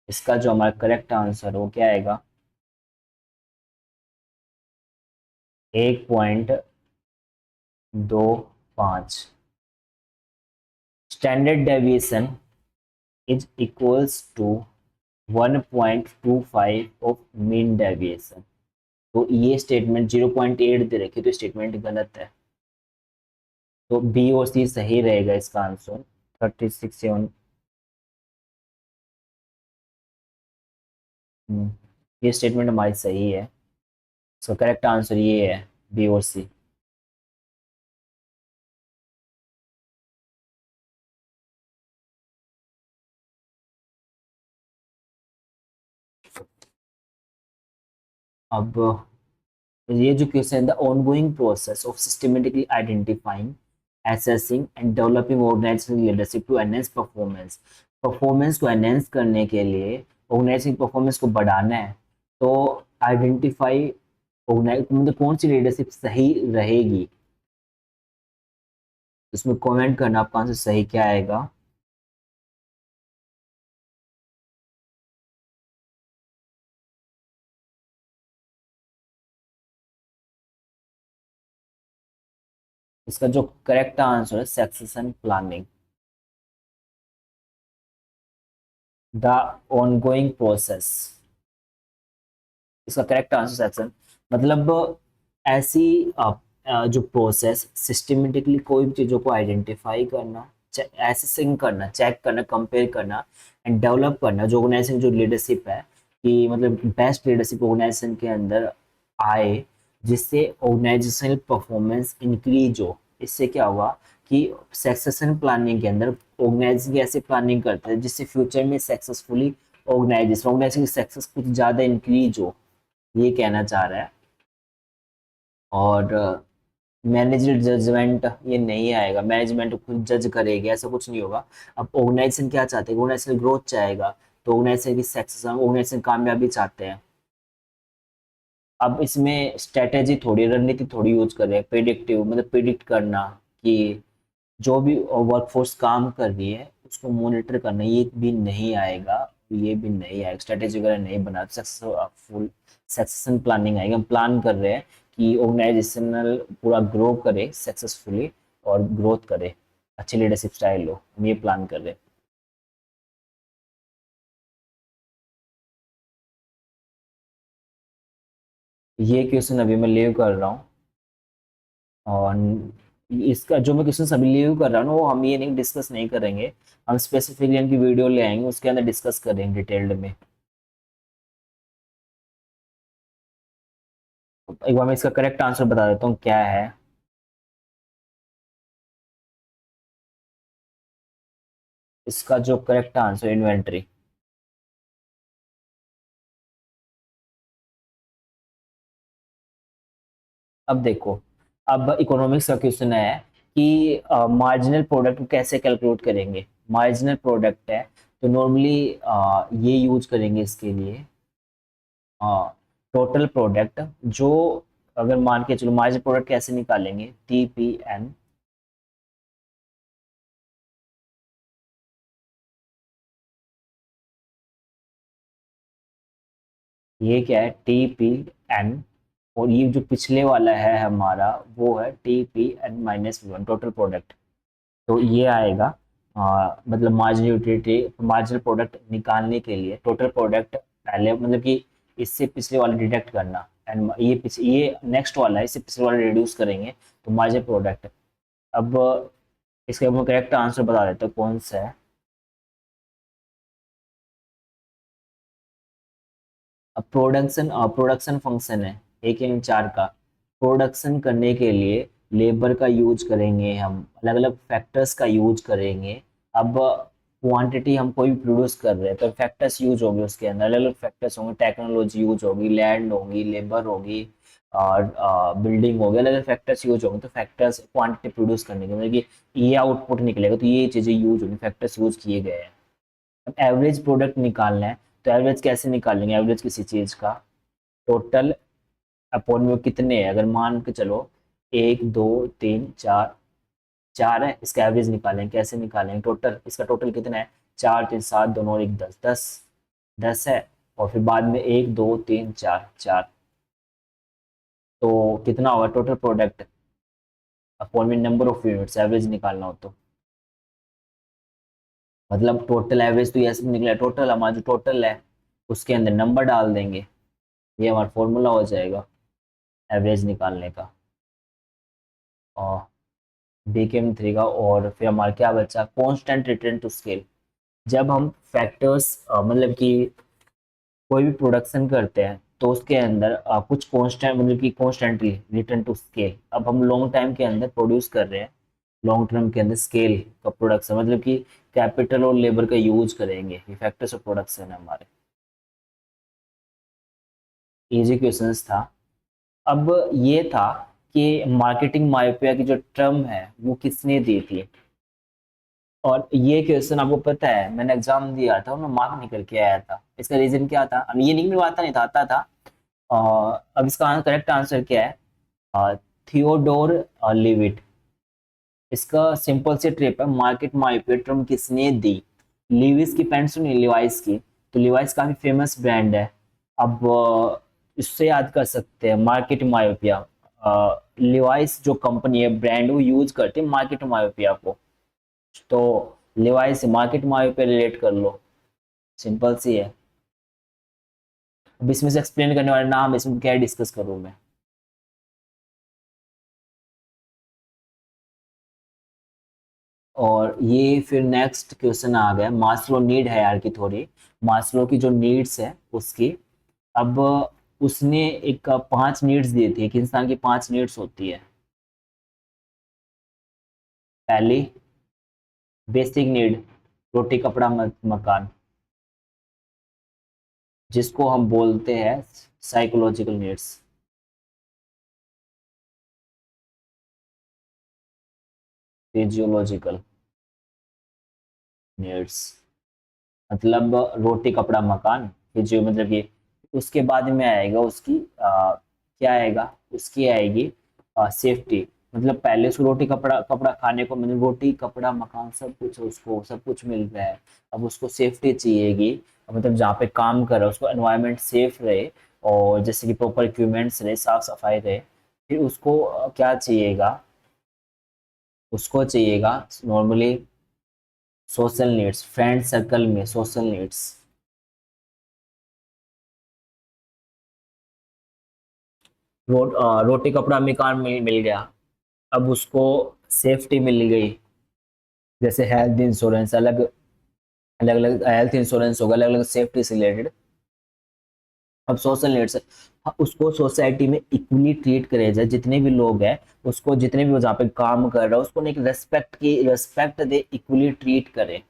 इसका जो हमारा करेक्ट आंसर वो क्या आएगा, 1.25। Standard deviation is equals to 1.25 of mean deviation. तो ये स्टेटमेंट 0.8 दे रखी, तो स्टेटमेंट गलत है, तो बी और सी सही रहेगा इसका आंसर। 36 7। ये स्टेटमेंट हमारी सही है, इसका करेक्ट आंसर ये है, बी और सी। अब ये जो क्वेश्चन है, the ongoing process of systematically identifying, assessing and developing organisational leadership to enhance performance, performance को एनहेंस करने के लिए, ऑर्गेनाइजिंग परफॉर्मेंस को बढ़ाना है, तो आइडेंटिफाई ऑर्गेनाइज मतलब कौन सी लीडरशिप सही रहेगी, इसमें कमेंट करना आपका आंसर सही क्या आएगा। इसका जो करेक्ट आंसर है succession planning, the ongoing process, इसका करेक्ट आंसर सेक्शन, मतलब ऐसी जो प्रोसेस सिस्टमेटिकली कोई भी चीज़ों को आइडेंटिफाई करना, एसेसिंग करना, चेक करना, कंपेयर करना एंड डेवलप करना, जो ऑर्गेनाइजेशन जो लीडरशिप है, कि मतलब बेस्ट लीडरशिप ऑर्गेनाइजेशन के अंदर आए, जिससे ऑर्गेनाइजेशनल परफॉर्मेंस इंक्रीज हो। इससे क्या हुआ कि सक्सेशन प्लानिंग के अंदर ऑर्गेनाइजेशन की ऐसे प्लानिंग करते हैं जिससे फ्यूचर में सक्सेसफुली ऑर्गेनाइजेशन की सक्सेस कुछ ज़्यादा इंक्रीज हो, ये कहना चाह रहा है। और मैनेजर जजमेंट ये नहीं आएगा, मैनेजमेंट खुद जज करेगी, ऐसा कुछ नहीं होगा। अब ऑर्गेनाइजेशन क्या चाहते हैं, ऑर्गेनाइजेशन ग्रोथ चाहेगा, तो ऑर्गेनाइजेशन की सक्सेस, ऑर्गेनाइजेशन कामयाबी चाहते हैं। अब इसमें स्ट्रेटेजी थोड़ी, रणनीति थोड़ी यूज कर रहे हैं, प्रिडिक्टिव मतलब प्रिडिक्ट करना, कि जो भी वर्कफोर्स काम कर रही है उसको मॉनिटर करना, ये भी नहीं आएगा, ये भी नहीं आएगा, स्ट्रेटेजी वगैरह नहीं बना, सक्सेसफुल सक्सेशन प्लानिंग आएगा। हम प्लान कर रहे हैं कि ऑर्गेनाइजेशनल पूरा ग्रो करे सक्सेसफुली, और ग्रोथ करे, अच्छी लीडरशिप स्टाइल हो, हम ये प्लान कर रहे हैं। ये क्वेश्चन अभी मैं लीव कर रहा हूँ, और इसका जो मैं क्वेश्चन अभी लीव कर रहा हूँ ना, वो हम ये नहीं डिस्कस नहीं करेंगे, हम स्पेसिफिकली इनकी वीडियो ले आएंगे, उसके अंदर डिस्कस करेंगे डिटेल्ड में। एक बार मैं इसका करेक्ट आंसर बता देता हूँ क्या है। इसका जो करेक्ट आंसर इन्वेंट्री। अब देखो, अब इकोनॉमिक्स का क्वेश्चन है कि मार्जिनल प्रोडक्ट कैसे कैलकुलेट करेंगे। मार्जिनल प्रोडक्ट है तो नॉर्मली ये यूज करेंगे इसके लिए, टोटल प्रोडक्ट जो, अगर मान के चलो मार्जिनल प्रोडक्ट कैसे निकालेंगे, TPN, ये क्या है TPN, और ये जो पिछले वाला है हमारा वो है TPN-1 टोटल प्रोडक्ट। तो ये आएगा, मतलब मार्जिनल यूटिलिटी, मार्जिनल प्रोडक्ट निकालने के लिए टोटल प्रोडक्ट पहले मतलब कि इससे पिछले वाला डिडक्ट करना, एंड ये नेक्स्ट वाला है, इससे पिछले वाला रिड्यूस करेंगे तो मार्जिनल प्रोडक्ट। अब इसका मैं करेक्ट आंसर बता देता हूँ कौन सा है। अब प्रोडक्शन फंक्शन है 1 या 4 का। प्रोडक्शन करने के लिए लेबर का यूज करेंगे, हम अलग अलग फैक्टर्स का यूज करेंगे। अब क्वांटिटी हम कोई भी प्रोड्यूस कर रहे हैं तो फैक्टर्स यूज होंगे, उसके अंदर अलग अलग फैक्टर्स होंगे, टेक्नोलॉजी यूज होगी, लैंड होगी, लेबर होगी, और बिल्डिंग होगी, अलग अलग फैक्टर्स यूज होंगे। तो फैक्टर्स क्वांटिटी प्रोड्यूस करने के मतलब कि ये आउटपुट निकलेगा तो ये चीज़ें यूज होंगी, फैक्टर्स यूज किए गए हैं। अब एवरेज प्रोडक्ट निकालना है तो एवरेज कैसे निकालेंगे, एवरेज किसी चीज का, टोटल अपॉन में कितने है, अगर मान के चलो 1 2 3 4, 4 है, इसका एवरेज निकालेंगे, कैसे निकालेंगे, टोटल, इसका टोटल कितना है, 4 3 7 2 9 1 10, 10 है, और फिर बाद में 1 2 3 4, 4, तो कितना होगा टोटल प्रोडक्ट अपॉन में नंबर ऑफ यूनिट्स, एवरेज निकालना हो तो, मतलब टोटल एवरेज तो ऐसे निकला, टोटल हमारा जो टोटल है उसके अंदर नंबर डाल देंगे, ये हमारा फॉर्मूला हो जाएगा एवरेज निकालने का। और BKM3 का, और फिर हमारा क्या बचा, कांस्टेंट रिटर्न टू स्केल। जब हम फैक्टर्स मतलब कि कोई भी प्रोडक्शन करते हैं तो उसके अंदर कुछ कांस्टेंट मतलब कि कॉन्स्टेंटली रिटर्न टू स्केल। अब हम लॉन्ग टाइम के अंदर प्रोड्यूस कर रहे हैं, लॉन्ग टर्म के अंदर स्केल का प्रोडक्शन मतलब कि कैपिटल और लेबर का यूज करेंगे, ये फैक्टर्स ऑफ प्रोडक्शन है हमारे। इजी क्वेश्चंस था। अब ये था कि मार्केटिंग मायोपिया की जो टर्म है वो किसने दी थी, और ये क्वेश्चन आपको पता है मैंने एग्जाम दिया था और मैं मार्क निकल के आया था। इसका रीजन क्या था, अब ये नहीं आता नहीं था, आता था। अब इसका करेक्ट आंसर क्या है, थियोडोर लिविट। इसका सिंपल से ट्रिप है, मार्केट मायोपिया टर्म किसने दी, लीविस की पैंट सुनी, लिवाइस की, तो लिवाइस काफी फेमस ब्रांड है। अब इससे याद कर सकते हैं मार्केट मायोपिया, लिवाइस जो कंपनी है ब्रांड वो यूज करती है मार्केट मायोपिया को, तो लिवाइस से मार्केट मायोपिया रिलेट कर लो, सिंपल सी है। अब इसमें से एक्सप्लेन करने वाला नाम, इसमें क्या डिस्कस करूं मैं। और ये फिर नेक्स्ट क्वेश्चन आ गया, Maslow need hierarchy theory, Maslow की जो नीड्स है उसकी। अब उसने एक 5 नीड्स दी थी, एक इंसान की 5 नीड्स होती है। पहली बेसिक नीड, रोटी कपड़ा मकान, जिसको हम बोलते हैं साइकोलॉजिकल नीड्स, फिजियोलॉजिकल नीड्स, मतलब रोटी कपड़ा मकान, फिजियो मतलब कि उसके बाद में आएगा उसकी क्या आएगा, उसकी आएगी सेफ्टी, मतलब पहले उसको रोटी कपड़ा कपड़ा खाने को, मतलब रोटी कपड़ा मकान सब कुछ उसको सब कुछ मिल रहा है। अब उसको सेफ्टी चाहिएगी, मतलब जहाँ पे काम कर रहा है उसको एनवायरनमेंट सेफ रहे, और जैसे कि प्रॉपर इक्विपमेंट्स रहे, साफ सफाई रहे। फिर उसको क्या चाहिएगा, उसको चाहिएगा normally social needs, friend circle में सोशल नीड्स, रोटी कपड़ा मकान मिल गया। अब उसको सेफ्टी मिल गई, जैसे हेल्थ इंश्योरेंस, अलग अलग अलग हेल्थ इंश्योरेंस होगा, अलग अलग सेफ्टी से रिलेटेड। अब सोशल नीड्स, उसको सोसाइटी में इक्वली ट्रीट करे जाए, जितने भी लोग हैं उसको, जितने भी वो जहाँ पे काम कर रहा है उसको एक रेस्पेक्ट दे, इक्वली ट्रीट करे।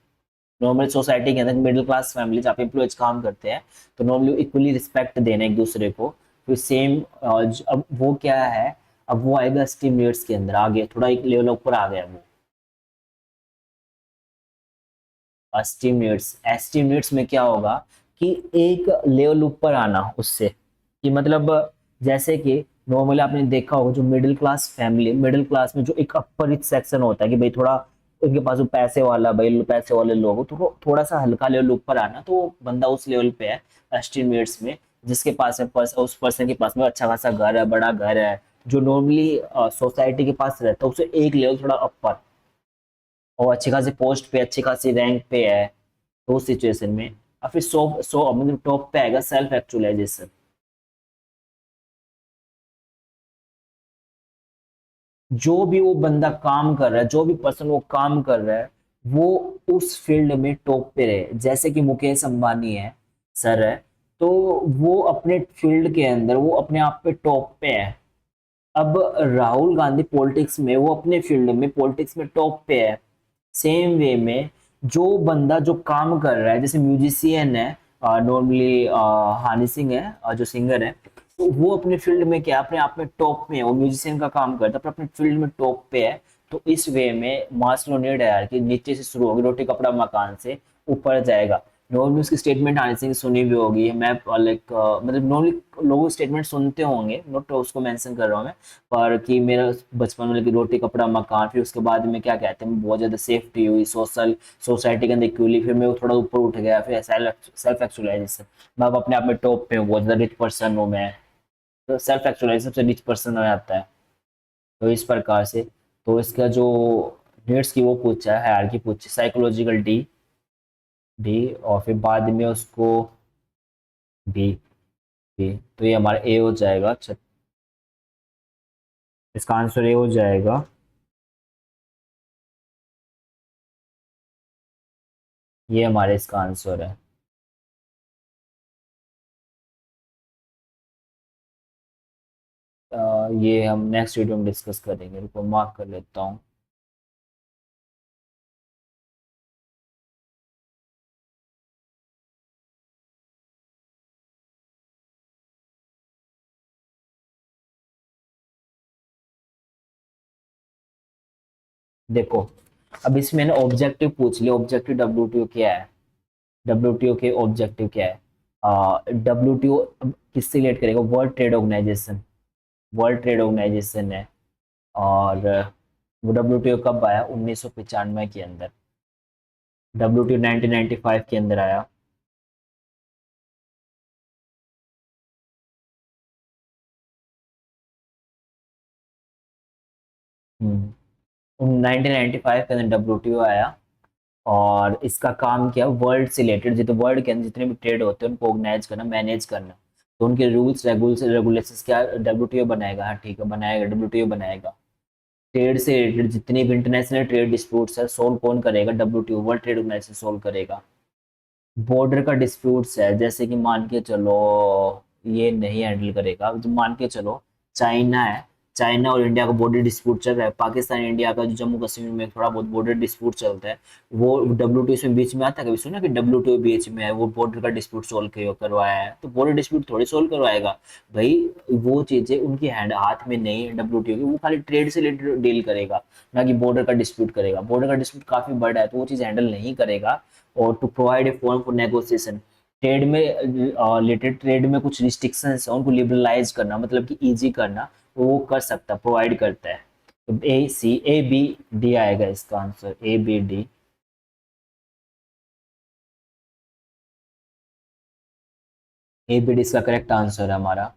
नॉर्मल सोसाइटी के अंदर मिडिल क्लास फैमिली जहाँ पे एम्प्लॉयज काम करते हैं तो नॉर्मली इक्वली रिस्पेक्ट देना एक दूसरे को। फिर सेम, अब वो क्या है, अब वो आएगा एस्टिमेट्स के अंदर, आगे थोड़ा एक लेवल ऊपर आ गया वो। एस्टिमेट्स, एस्टिमेट्स में क्या होगा कि एक लेवल ऊपर आना उससे, कि मतलब जैसे कि नॉर्मली आपने देखा होगा जो middle class family, middle class में जो एक अपर रिच सेक्शन होता है कि भाई थोड़ा उनके पास वो पैसे वाला, भाई पैसे वाले लोग तो थोड़ा सा हल्का लेवल ऊपर आना, तो वो बंदा उस लेवल पे है एस्टिमेट्स में, जिसके पास में उस पर्सन के पास में अच्छा खासा घर है, बड़ा घर है, जो नॉर्मली सोसाइटी के पास रहता है उससे एक लेवल थोड़ा अपर, और अच्छी खासी पोस्ट पे, अच्छी खासी रैंक पे है, तो उस सिचुएशन में। और फिर सो सो मतलब टॉप पे आएगा सेल्फ एक्चुअलाइजेशन। जो भी वो बंदा काम कर रहा है, जो भी पर्सन वो काम कर रहा है, वो उस फील्ड में टॉप पे रहे, जैसे कि मुकेश अंबानी है, सर है, तो वो अपने फील्ड के अंदर वो अपने आप पे टॉप पे है। अब राहुल गांधी पॉलिटिक्स में, वो अपने फील्ड में पॉलिटिक्स में टॉप पे है। सेम वे में जो बंदा जो काम कर रहा है, जैसे म्यूजिशियन है, नॉर्मली हानी सिंह है, जो सिंगर है, तो वो अपने फील्ड में क्या अपने आप में टॉप में है, वो म्यूजिशियन का काम करता है पर अपने फील्ड में टॉप पे है। तो इस वे में मास्लो नीड है यार कि नीचे से शुरू होगी, रोटी कपड़ा मकान से ऊपर जाएगा। नॉर्मली उसकी स्टेटमेंट हानी सिंह सुनी भी होगी, मैं लाइक मतलब नॉर्मली लोग स्टेटमेंट सुनते होंगे, नोट उसको मेंशन कर रहा हूँ मैं, पर कि मेरा बचपन में लेकिन रोटी कपड़ा मकान, फिर उसके बाद में क्या कहते हैं बहुत ज्यादा सेफ्टी हुई, सोसाइटी के अंदर इक्वली, फिर मैं वो थोड़ा ऊपर उठ गया, फिर सेल्फ एक्चुअलाइजेशन, मैं अब अपने आप में टॉप पे हूँ, बहुत ज्यादा रिच पर्सन हूँ मैं, तो सेल्फ एक्चुअलाइजेशन सबसे रिच पर्सन हो जाता है। तो इस प्रकार से, तो इसका जो नीड्स की वो पूछा है, हायरार्की पूछी, साइकोलॉजिकल डी, डी, और फिर बाद में उसको बी, बी, तो ये हमारा ए हो जाएगा। अच्छा, इसका आंसर ए हो जाएगा। ये हमारे इसका आंसर है। ये हम नेक्स्ट वीडियो में डिस्कस करेंगे, रुको मार्क कर लेता हूँ। देखो, अब इसमें ना ऑब्जेक्टिव पूछ लिया, ऑब्जेक्टिव डब्ल्यूटीओ क्या है, डब्ल्यूटीओ के ऑब्जेक्टिव क्या है, डब्ल्यूटीओ किससे रिलेट करेगा, World Trade Organization, World Trade Organization है। और वो डब्ल्यूटीओ कब आया, 1995 के अंदर, डब्ल्यूटीओ 1995 के अंदर आया। हम्म, 1995 के अंदर डब्ल्यूटीओ आया, और इसका काम क्या, वर्ल्ड से रिलेटेड जितने वर्ल्ड के अंदर जितने भी ट्रेड होते हैं उनको ऑर्गेनाइज करना, मैनेज करना, तो उनके रूल्स रेगुलेशंस क्या डब्ल्यूटीओ बनाएगा, हाँ ठीक है बनाएगा, डब्ल्यूटीओ बनाएगा। ट्रेड से रिलेटेड जितनी भी इंटरनेशनल ट्रेड डिस्प्यूट्स है सोल्व कौन करेगा, WTO, World Trade Organization solve करेगा। बॉर्डर का डिस्प्यूट्स है, जैसे कि मान के चलो ये नहीं हैंडल करेगा, जो मान के चलो चाइना है, चाइना और इंडिया का बॉर्डर डिस्प्यूट चल रहा है, पाकिस्तान इंडिया का जो जम्मू कश्मीर में थोड़ा बहुत बॉर्डर डिस्प्यूट चलता है, वो डब्ल्यूटीओ में बीच में आता है, कभी सुना कि डब्ल्यूटीओ बीच में है, वो बॉर्डर का डिस्प्यूट सोल्व करवाया है, तो बॉर्डर डिस्प्यूट थोड़ी सोल्व करवाएगा भाई, वो चीजें उनकी हैंड हाथ में नहीं है डब्ल्यूटीओ की, वो खाली ट्रेड से रिलेटेड डील करेगा, ना कि बॉर्डर का डिस्प्यूट करेगा, बॉर्डर का डिस्प्यूट काफी बड़ा है तो वो चीज हैंडल नहीं करेगा। और to provide a forum for negotiation, trade में रिलेटेड ट्रेड में कुछ रिस्ट्रिक्शंस है उनको लिबरलाइज करना, मतलब कि इजी करना, तो वो कर सकता है, प्रोवाइड करता है। तो ए बी डी आएगा इसका answer, A B D. A B D इसका करेक्ट आंसर है हमारा।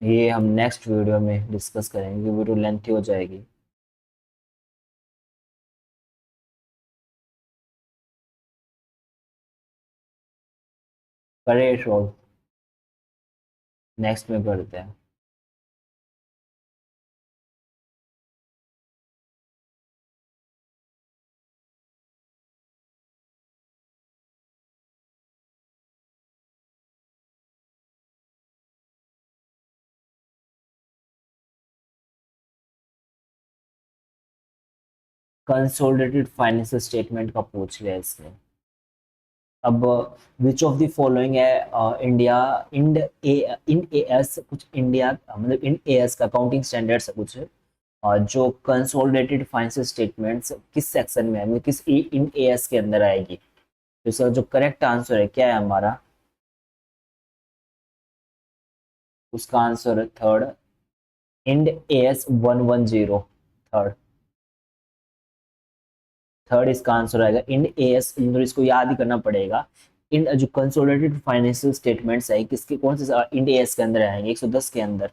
ये हम नेक्स्ट वीडियो में डिस्कस करेंगे, वीडियो लेंथी हो जाएगी। करे सॉल्व, नेक्स्ट में करते हैं। कंसोलिडेटेड फाइनेंशियल स्टेटमेंट का पूछ लिया इसने। अब विच ऑफ द फॉलोइंग है इंडिया इंड इन एएस कुछ इंडिया मतलब इन एएस का अकाउंटिंग स्टैंडर्ड्स है कुछ जो कंसोलिडेटेड फाइनेंशियल स्टेटमेंट्स किस सेक्शन में है मतलब किस इन एएस के अंदर आएगी। तो इसका जो करेक्ट आंसर है क्या है हमारा, उसका आंसर है third, Ind AS 110। Third third इसका आंसर आएगा इंड एएस, इसको याद ही करना पड़ेगा। इन जो कंसोलिडेटेड फाइनेंशियल स्टेटमेंट्स है किसके कौन से इंड एएस के अंदर आएंगे, 110 के अंदर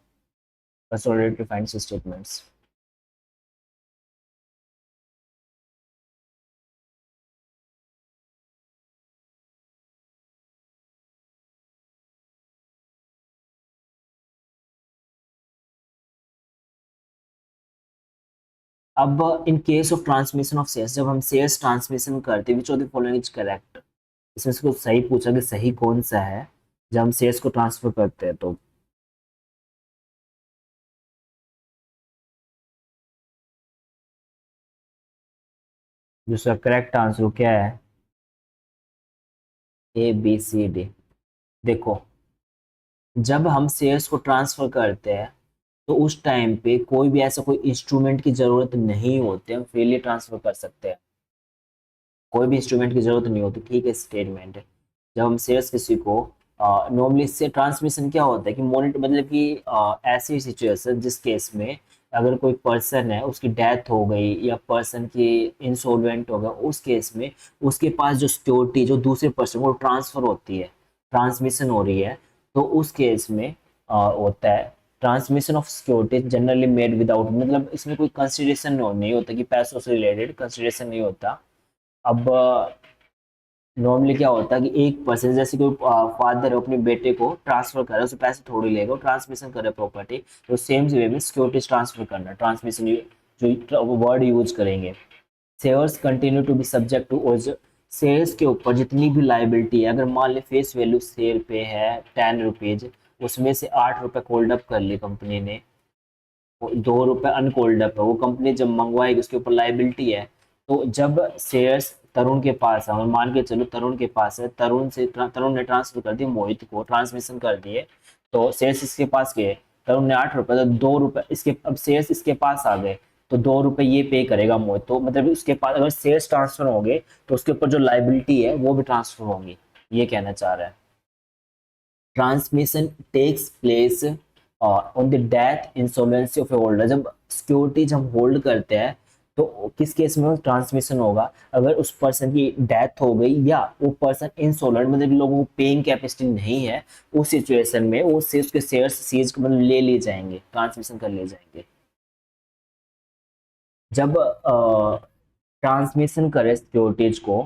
कंसोलिडेटेड फाइनेंशियल स्टेटमेंट्स। अब in case of transmission of shares, जब हम शेयर्स ट्रांसमिशन करते हैं which of the following is correct, इसमें से कुछ सही पूछा कि सही कौन सा है जब हम शेयर्स को ट्रांसफर करते हैं तो। जिसका करेक्ट आंसर क्या है, ए बी सी डी। देखो, जब हम शेयर्स को ट्रांसफर करते हैं तो उस टाइम पे कोई भी ऐसा कोई इंस्ट्रूमेंट की जरूरत नहीं होती, हम फ्रीली ट्रांसफर कर सकते हैं, कोई भी इंस्ट्रूमेंट की जरूरत नहीं होती। ठीक है, स्टेटमेंट है। जब हम शेयर्स किसी को नॉर्मली इससे ट्रांसमिशन क्या होता है कि मोनिटर मतलब कि ऐसी सिचुएशन जिस केस में अगर कोई पर्सन है उसकी डेथ हो गई या पर्सन की इंसॉल्वेंट हो गया, उस केस में उसके पास जो सिक्योरिटी जो दूसरे पर्सन को ट्रांसफर होती है, ट्रांसमिशन हो रही है, तो उस केस में होता है transmission of security generally made without, मतलब इसमें कोई कंसिडरेशन नहीं होता कि पैसों से रिलेटेड कंसिडरेशन नहीं होता। अब नॉर्मली क्या होता है कि एक पर्सन जैसे कोई फादर है अपने बेटे को ट्रांसफर कर रहा है, उससे पैसे थोड़ी लेगा, ट्रांसमिशन कर रहा है प्रॉपर्टी, तो सेम वे में सिक्योरिटीज ट्रांसफर करना, ट्रांसमिशन जो वर्ड यूज करेंगे। Shares continue to be subject to, shares के ऊपर जितनी भी लाइबिलिटी है, अगर मान ले फेस वैल्यू शेयर पे है 10 रुपीज, उसमें से 8 रुपए कोल्ड अप कर लिए कंपनी ने, 2 रुपए अनकोल्ड अप है, वो कंपनी जब मंगवाएगी उसके ऊपर लाइबिलिटी है। तो जब शेयर्स तरुण के पास है और मान के चलो तरुण के पास है, तरुण ने ट्रांसफर कर दिए मोहित को, ट्रांसमिशन कर दिए, तो शेयर्स इसके पास गए, तरुण ने 8 रुपए, तो 2 रुपए इसके, अब शेयर्स इसके पास आ गए, तो 2 रुपए ये पे करेगा मोहित, तो मतलब उसके पास अगर शेयर्स ट्रांसफर होंगे तो उसके ऊपर जो लाइबिलिटी है वो भी ट्रांसफर होंगी, ये कहना चाह रहा है। Transmission takes place on the death insolvency of a holder, जब सिक्योरिटीज हम होल्ड करते हैं तो किस केस में ट्रांसमिशन होगा, अगर उस पर्सन की डेथ हो गई या वो पर्सन इंसॉल्वेंट मतलब लोगों को पेइंग कैपेसिटी नहीं है, उस सिचुएशन में वो से उसके शेयर्स सीज मतलब ले लिए जाएंगे, ट्रांसमिशन कर लिए जाएंगे। जब ट्रांसमिशन करे सिक्योरिटीज को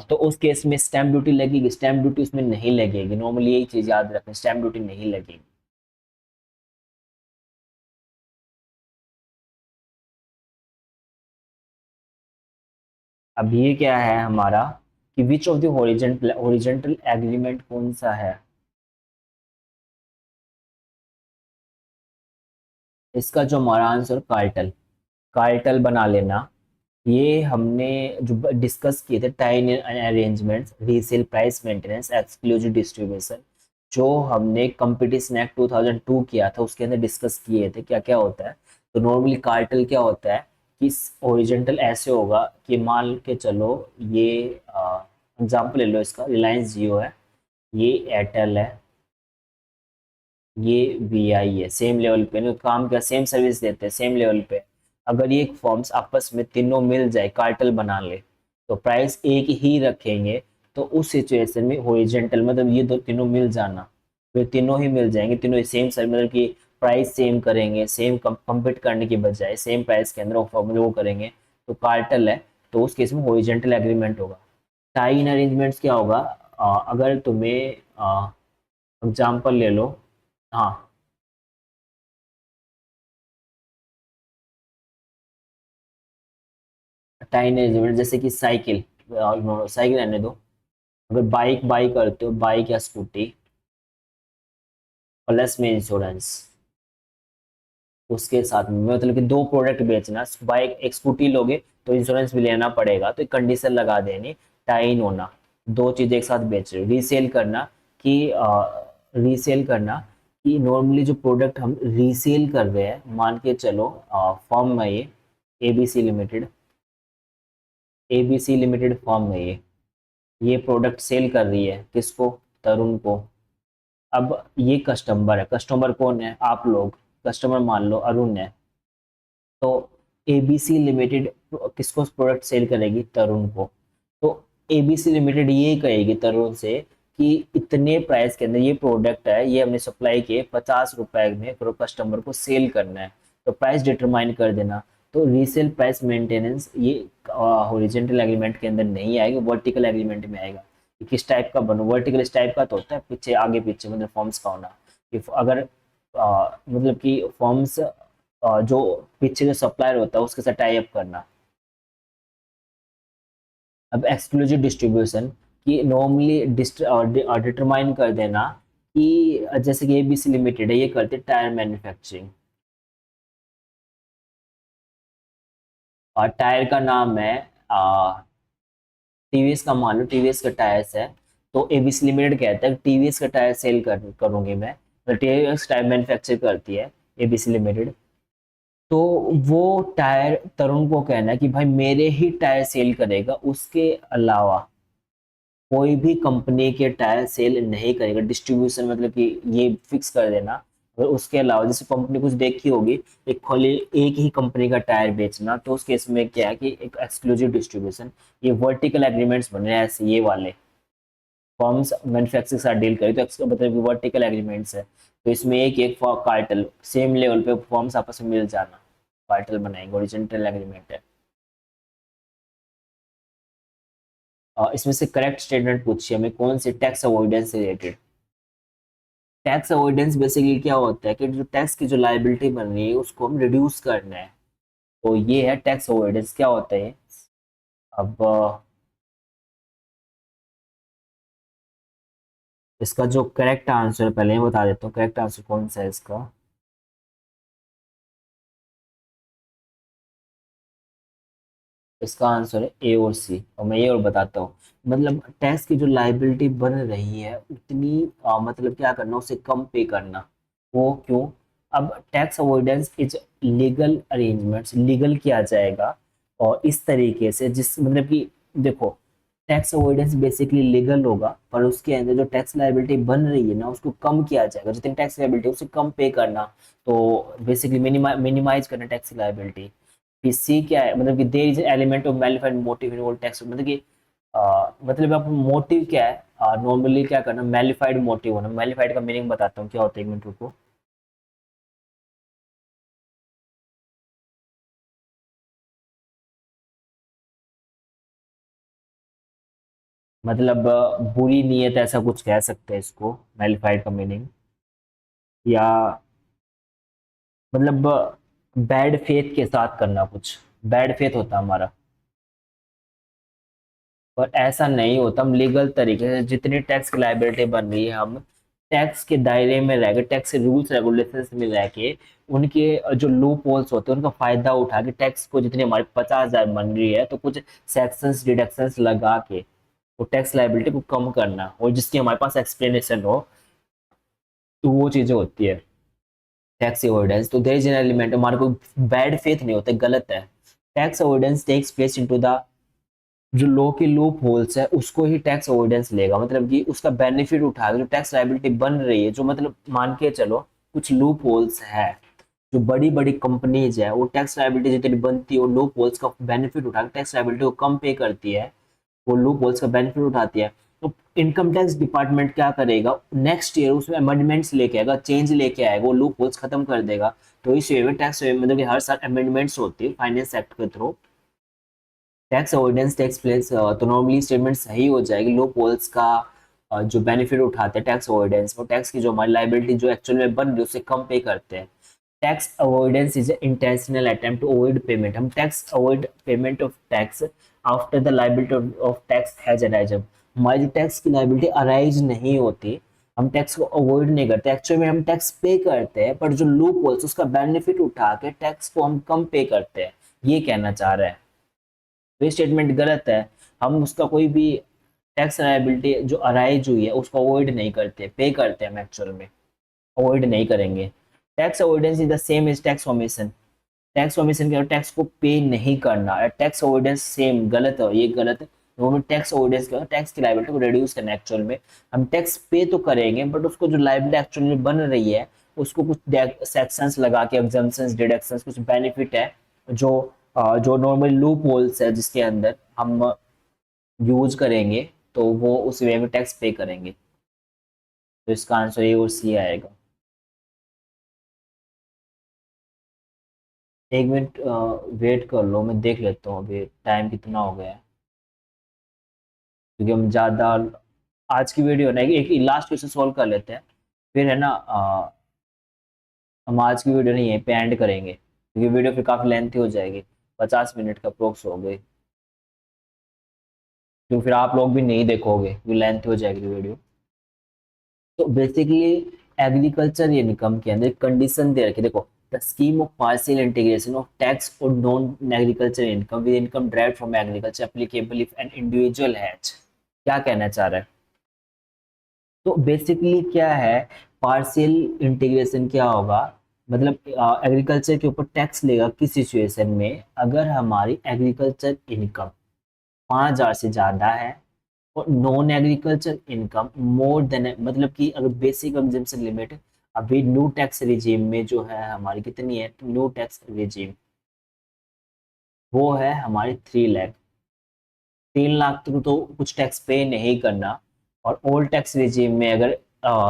तो उस केस में स्टैम्प ड्यूटी लगेगी, स्टैम्प ड्यूटी उसमें नहीं लगेगी, नॉर्मली यही चीज याद रखें, स्टैम्प ड्यूटी नहीं लगेगी। अब ये क्या है हमारा कि which of the horizontal agreement कौन सा है, इसका जो हमारा आंसर कार्टल, कार्टल बना लेना। ये हमने जो डिस्कस किए थे टाइन arrangements, resale price maintenance, exclusive distribution, जो हमने कंपटीशन एक्ट 2002 किया था उसके अंदर डिस्कस किए थे क्या क्या होता है। तो नॉर्मली कार्टेल क्या होता है कि ओरिजेंटल ऐसे होगा कि मान के चलो ये एग्जांपल ले लो, इसका रिलायंस जियो है, ये एयरटेल है, ये वी आई है, सेम लेवल पे ना काम का सेम सर्विस देते हैं सेम लेवल पे। अगर ये फॉर्म्स आपस में तीनों मिल जाए कार्टेल बना ले तो प्राइस एक ही रखेंगे, तो उस सिचुएशन में हॉरिजॉन्टल मतलब ये दो तीनों मिल जाना, तो ये तीनों ही मिल जाएंगे, तीनों सेम सर्विस मतलब कि प्राइस सेम करेंगे, सेम कम्पीट करने के बजाय सेम प्राइस के अंदर वो करेंगे, तो कार्टेल है, तो उस केस में हॉरिजॉन्टल एग्रीमेंट होगा। टाई इन अरेंजमेंट्स क्या होगा, अगर तुम्हें एग्जाम्पल ले लो। हाँ, टाइम अरेंजमेंट जैसे कि साइकिल, साइकिल रहने दो, अगर बाइक बाई करते हो, बाइक या स्कूटी प्लस में इंश्योरेंस, उसके साथ में मतलब कि दो प्रोडक्ट बेचना, बाइक एक स्कूटी लोगे तो इंश्योरेंस भी लेना पड़ेगा, तो एक कंडीशन लगा देनी टाइन होना, दो चीजें एक साथ बेच रहे हो। रीसेल करना कि रीसेल करना कि नॉर्मली जो प्रोडक्ट हम रीसेल कर रहे हैं, मान के चलो फॉर्म है ये ABC limited, ABC limited form है ये प्रोडक्ट सेल कर रही है किसको, तरुण को। अब ये कस्टमर है, कस्टमर कौन है, आप लोग, कस्टमर मान लो अरुण है। तो एबीसी लिमिटेड किसको प्रोडक्ट सेल करेगी, तरुण को। तो एबीसी लिमिटेड ये कहेगी तरुण से कि इतने प्राइस के अंदर ये प्रोडक्ट है, ये हमने सप्लाई किए 50 रुपए में, कस्टमर को सेल करना है, तो प्राइस डिटरमाइन कर देना। तो रीसेल प्राइस मेंटेनेंस ये हॉरिजॉन्टल एग्रीमेंट के अंदर नहीं आएगा, वर्टिकल एग्रीमेंट में आएगा। ये किस टाइप का बनो, वर्टिकल इस टाइप का तो होता है पीछे आगे पीछे मतलब फॉर्म्स का होना। कि अगर मतलब कि फॉर्म्स जो पीछे जो सप्लायर होता है उसके साथ टाई अप करना। अब एक्सक्लूसिव डिस्ट्रीब्यूशन कि नॉर्मली डिटरमाइन कर देना कि जैसे कि एबीसी लिमिटेड है, ये करते टायर मैन्युफैक्चरिंग, और टायर का नाम है टीवीएस का, मान लो टीवीएस का टायर्स है। तो एबीसी लिमिटेड कहता है टीवीएस का टायर सेल करूंगी मैं, तो टीवीएस टायर मैन्युफैक्चर करती है एबीसी लिमिटेड। तो वो टायर तरुण को कहना है कि भाई मेरे ही टायर सेल करेगा, उसके अलावा कोई भी कंपनी के टायर सेल नहीं करेगा। डिस्ट्रीब्यूशन मतलब कि ये फिक्स कर देना। और उसके अलावा जैसे कंपनी कुछ देखी होगी, एक खाली एक ही कंपनी का टायर बेचना, तो उस केस में क्या है कि एक एक्सक्लूसिव डिस्ट्रीब्यूशन, ये वर्टिकल एग्रीमेंट्स बने हैं ऐसे ये वाले फॉर्म्स मैन्युफैक्चरिंग के साथ डील करें, तो मतलब कि वर्टिकल एग्रीमेंट्स है। तो इसमें एक एक कार्टल सेम लेवल पे फॉर्म्स आपस में मिल जाना, कार्टल बनाएंगे, हॉरिजॉन्टल एग्रीमेंट है। इसमें से करेक्ट स्टेटमेंट पूछिए हमें कौन सी टैक्स अवॉइडेंस से रिलेटेड। टैक्स अवॉइडेंस बेसिकली क्या होता है कि जो टैक्स की जो लाइबिलिटी बन रही है उसको हम रिड्यूस करना है। तो ये है टैक्स अवॉइडेंस, क्या होता है। अब इसका जो करेक्ट आंसर पहले मैं बता देता हूँ, करेक्ट आंसर कौन सा है इसका। इसका आंसर है ए और सी, और मैं ये और बताता हूँ। मतलब टैक्स की जो लाइबिलिटी बन रही है उतनी मतलब क्या करना, उसे कम पे करना। वो क्यों। अब tax avoidance is legal arrangements, legal किया जाएगा और इस तरीके से जिस मतलब कि देखो, टैक्स अवॉइडेंस बेसिकली लीगल होगा, पर उसके अंदर जो टैक्स लाइबिलिटी बन रही है ना उसको कम किया जाएगा, जितनी टैक्स लाइबिलिटी उसे कम पे करना। तो बेसिकली मिनिमाइज करना टैक्स लाइबिलिटी। फिर सी क्या है, मतलब कि there is element of malafide motive in all tax, मतलब कि मतलब आप मोटिव क्या है, नॉर्मली क्या करना, मैलिफाइड मोटिव होना। मैलिफाइड का मीनिंग बताता हूँ क्या होता है, एक मिनट रुको। मतलब बुरी नीयत ऐसा कुछ कह सकते हैं इसको, मैलिफाइड का मीनिंग। या मतलब बैड फेथ के साथ करना, कुछ बैड फेथ होता हमारा। और ऐसा नहीं होता, हम लीगल तरीके से जितनी टैक्स की लाइबिलिटी बन रही है हम टैक्स के दायरे में रह के, टैक्स के रूल्स रेगुलेशंस में रह के, उनके जो लूप होल्स होते हैं उनका फायदा उठा के टैक्स को, जितनी हमारी 50,000 बन रही है तो कुछ सेक्शंस डिडक्शंस लगा के वो टैक्स लाइबिलिटी को कम करना, और जिसकी हमारे पास एक्सप्लेनेशन हो, तो वो चीजें होती है टैक्स अवॉइडेंस। तो देयर इज एन एलिमेंट, हमारे को बैड फेथ नहीं होता, गलत है। Tax avoidance takes place into the, जो लॉ के लूप होल्स है उसको ही टैक्स अवॉइडेंस लेगा, मतलब कि उसका बेनिफिट उठा के जो टैक्स लाइबिलिटी बन रही है, जो मतलब मान के चलो कुछ लूप होल्स है, जो बड़ी बड़ी कंपनीज है वो टैक्स लाइबिलिटी जितनी बनती है वो लूप होल्स का बेनिफिट उठा के टैक्स लाइबिलिटी को कम पे करती है, वो लूप होल्स का बेनिफिट उठाती है। तो इनकम टैक्स डिपार्टमेंट क्या करेगा, नेक्स्ट ईयर उसमें अमेंडमेंट्स लेके आएगा, चेंज लेके आएगा, वो लूप होल्स खत्म कर देगा। तो इस वे में टैक्स मतलब कि हर साल अमेंडमेंट्स होती है फाइनेंस एक्ट के through, tax avoidance tax place, तो नॉर्मली स्टेटमेंट सही हो जाएगी। लो पोल्स का जो बेनिफिट उठाते हैं टैक्स अवॉइडेंस, वो टैक्स की जो हमारी लाइबिलिटी जो एक्चुअल में बन रही है उससे कम पे करते हैं। Tax avoidance is intentional attempt to avoid payment, हम tax avoid payment of tax after the liability of tax has arise. हमारी जो टैक्स की लाइबिलिटी अराइज नहीं होती, हम टैक्स को अवॉइड नहीं करते, एक्चुअली में हम टैक्स पे करते हैं, पर जो लूप होल्स उसका बेनिफिट उठा के टैक्स को हम कम पे करते हैं, ये कहना चाह रहे हैं। तो ये स्टेटमेंट गलत है। हम उसका कोई भी टैक्स लायबिलिटी जो अराइज हुई है उसको अवॉइड नहीं करते, पे करते हैं हम एक्चुअल में, अवॉइड नहीं करेंगे। Tax avoidance is the same as tax omission. Tax omission के टैक्स को पे नहीं करना, टैक्स अवॉइडेंस सेम, गलत है ये, गलत है। दोनों टैक्स अवॉइडेंस का टैक्स की लायबिलिटी को रिड्यूस करना एक्चुअल में। हम टैक्स पे तो करेंगे बट उसको जो लायबिलिटी एक्चुअल में बन रही है उसको कुछ सेक्शंस लगा के, एग्जम्पशंस, डिडक्शंस, कुछ बेनिफिट है जो जो नॉर्मल लूप होल्स है जिसके अंदर हम यूज करेंगे, तो वो उस वे में टैक्स पे करेंगे। तो इसका आंसर ए और सी आएगा। एक मिनट वेट कर लो, मैं देख लेता हूँ अभी टाइम कितना हो गया है, क्योंकि हम ज़्यादा, आज की वीडियो ना एक लास्ट क्वेश्चन सॉल्व कर लेते हैं, फिर है ना हम आज की वीडियो नहीं यहीं पे एंड करेंगे, क्योंकि वीडियो फिर काफ़ी लेंथी हो जाएगी, 50 मिनट का अप्रोक्स हो गई, क्योंकि फिर आप लोग भी नहीं देखोगे, फिर लेंथी हो जाएगी वीडियो। तो बेसिकली एग्रीकल्चर इनकम के अंदर कंडीशन दे रखी है, देखो, the scheme of partial integration of tax और non agriculture income with income derived from agriculture applicable if an individual has, क्या कहना चाह रहा है? तो बेसिकली क्या है, पार्शियल इंटीग्रेशन क्या होगा, मतलब एग्रीकल्चर के ऊपर टैक्स लेगा किस सिचुएशन में, अगर हमारी एग्रीकल्चर इनकम 5,000 से ज्यादा है और non agriculture income more than, मतलब कि अगर बेसिक एग्जेम्पशन लिमिट अभी न्यू टैक्स रिजीम में जो है हमारी कितनी है, न्यू टैक्स रिजीम वो है हमारी 3 लाख, 3 लाख तक तो कुछ टैक्स पे नहीं करना। और ओल्ड टैक्स रिजीम में अगर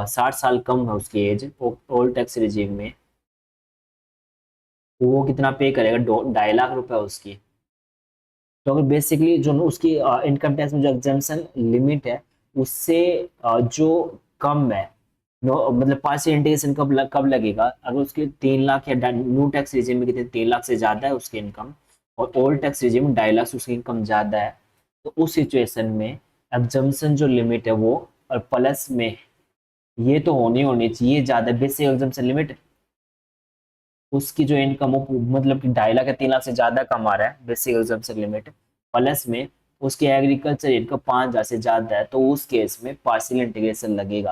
60 साल कम है उसकी एज, ओल्ड टैक्स रिजीम में, तो वो कितना पे करेगा, 2.5 लाख रुपए उसकी। तो अगर बेसिकली जो उसकी इनकम टैक्स में जो एग्जेम्पशन लिमिट है उससे जो कम है, मतलब पार्शियल इंटीग्रेशन कब लगेगा, अगर उसके 3 लाख या न्यू टैक्स रिजीम में कितने 3 लाख से ज्यादा है उसकी इनकम, और ओल्ड टैक्स रिजीम में 2.5 लाख से उसकी इनकम ज्यादा है, तो उस सिचुएशन में एग्जम्पशन जो लिमिट है वो, और प्लस में ये तो होनी चाहिए ज्यादा, बेसिक एग्जम्पशन लिमिट, उसकी जो इनकम हो मतलब कि 2.5 लाख या 3 लाख से ज्यादा कमा रहा है, बेसिक एग्जम्पशन लिमिट, प्लस में उसकी एग्रीकल्चर इनकम 5,000 से ज्यादा है, तो उस केस में पार्शियल इंटीग्रेशन लगेगा।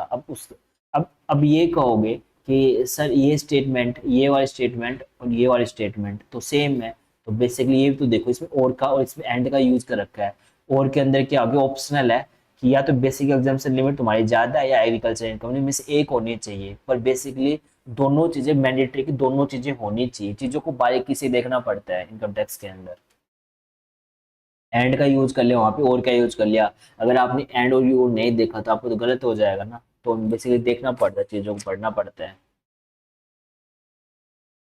अब ये कहोगे कि सर ये स्टेटमेंट, ये वाली स्टेटमेंट और ये वाली स्टेटमेंट तो सेम है, तो बेसिकली ये तो देखो, इसमें और का और इसमें एंड का यूज कर रखा है, और के अंदर क्या होगा, ऑप्शनल है कि या तो बेसिक एग्जाम्पशन लिमिट तुम्हारी ज्यादा है या एग्रीकल्चर इनकम में से एक होनी चाहिए, पर बेसिकली दोनों चीजें मैंडेटरी की, दोनों चीजें होनी चाहिए, चीजों को बारीकी से देखना पड़ता है इनकम टैक्स के अंदर। एंड का यूज कर लिया वहां पे, और क्या यूज कर लिया, अगर आपने एंड और यू नहीं देखा तो आपको तो गलत हो जाएगा ना, तो बेसिकली देखना पड़ता है, चीजों को पढ़ना पड़ता है।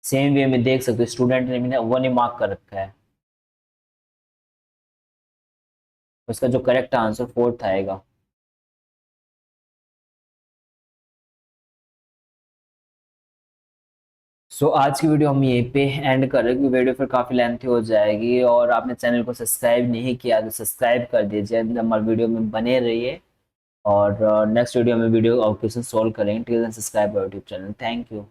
सेम वे में देख सकते हो, स्टूडेंट ने मैंने 1 ही मार्क कर रखा है, उसका जो करेक्ट आंसर फोर्थ आएगा। सो आज की वीडियो हम यहीं पे एंड कर रहे हैं, क्योंकि वीडियो फिर काफ़ी लेंथी हो जाएगी, और आपने चैनल को सब्सक्राइब नहीं किया तो सब्सक्राइब कर दीजिए, हमारे वीडियो में बने रहिए, और नेक्स्ट वीडियो में वीडियो क्वेश्चन सॉल्व करेंगे। Till then subscribe our YouTube channel. Thank you.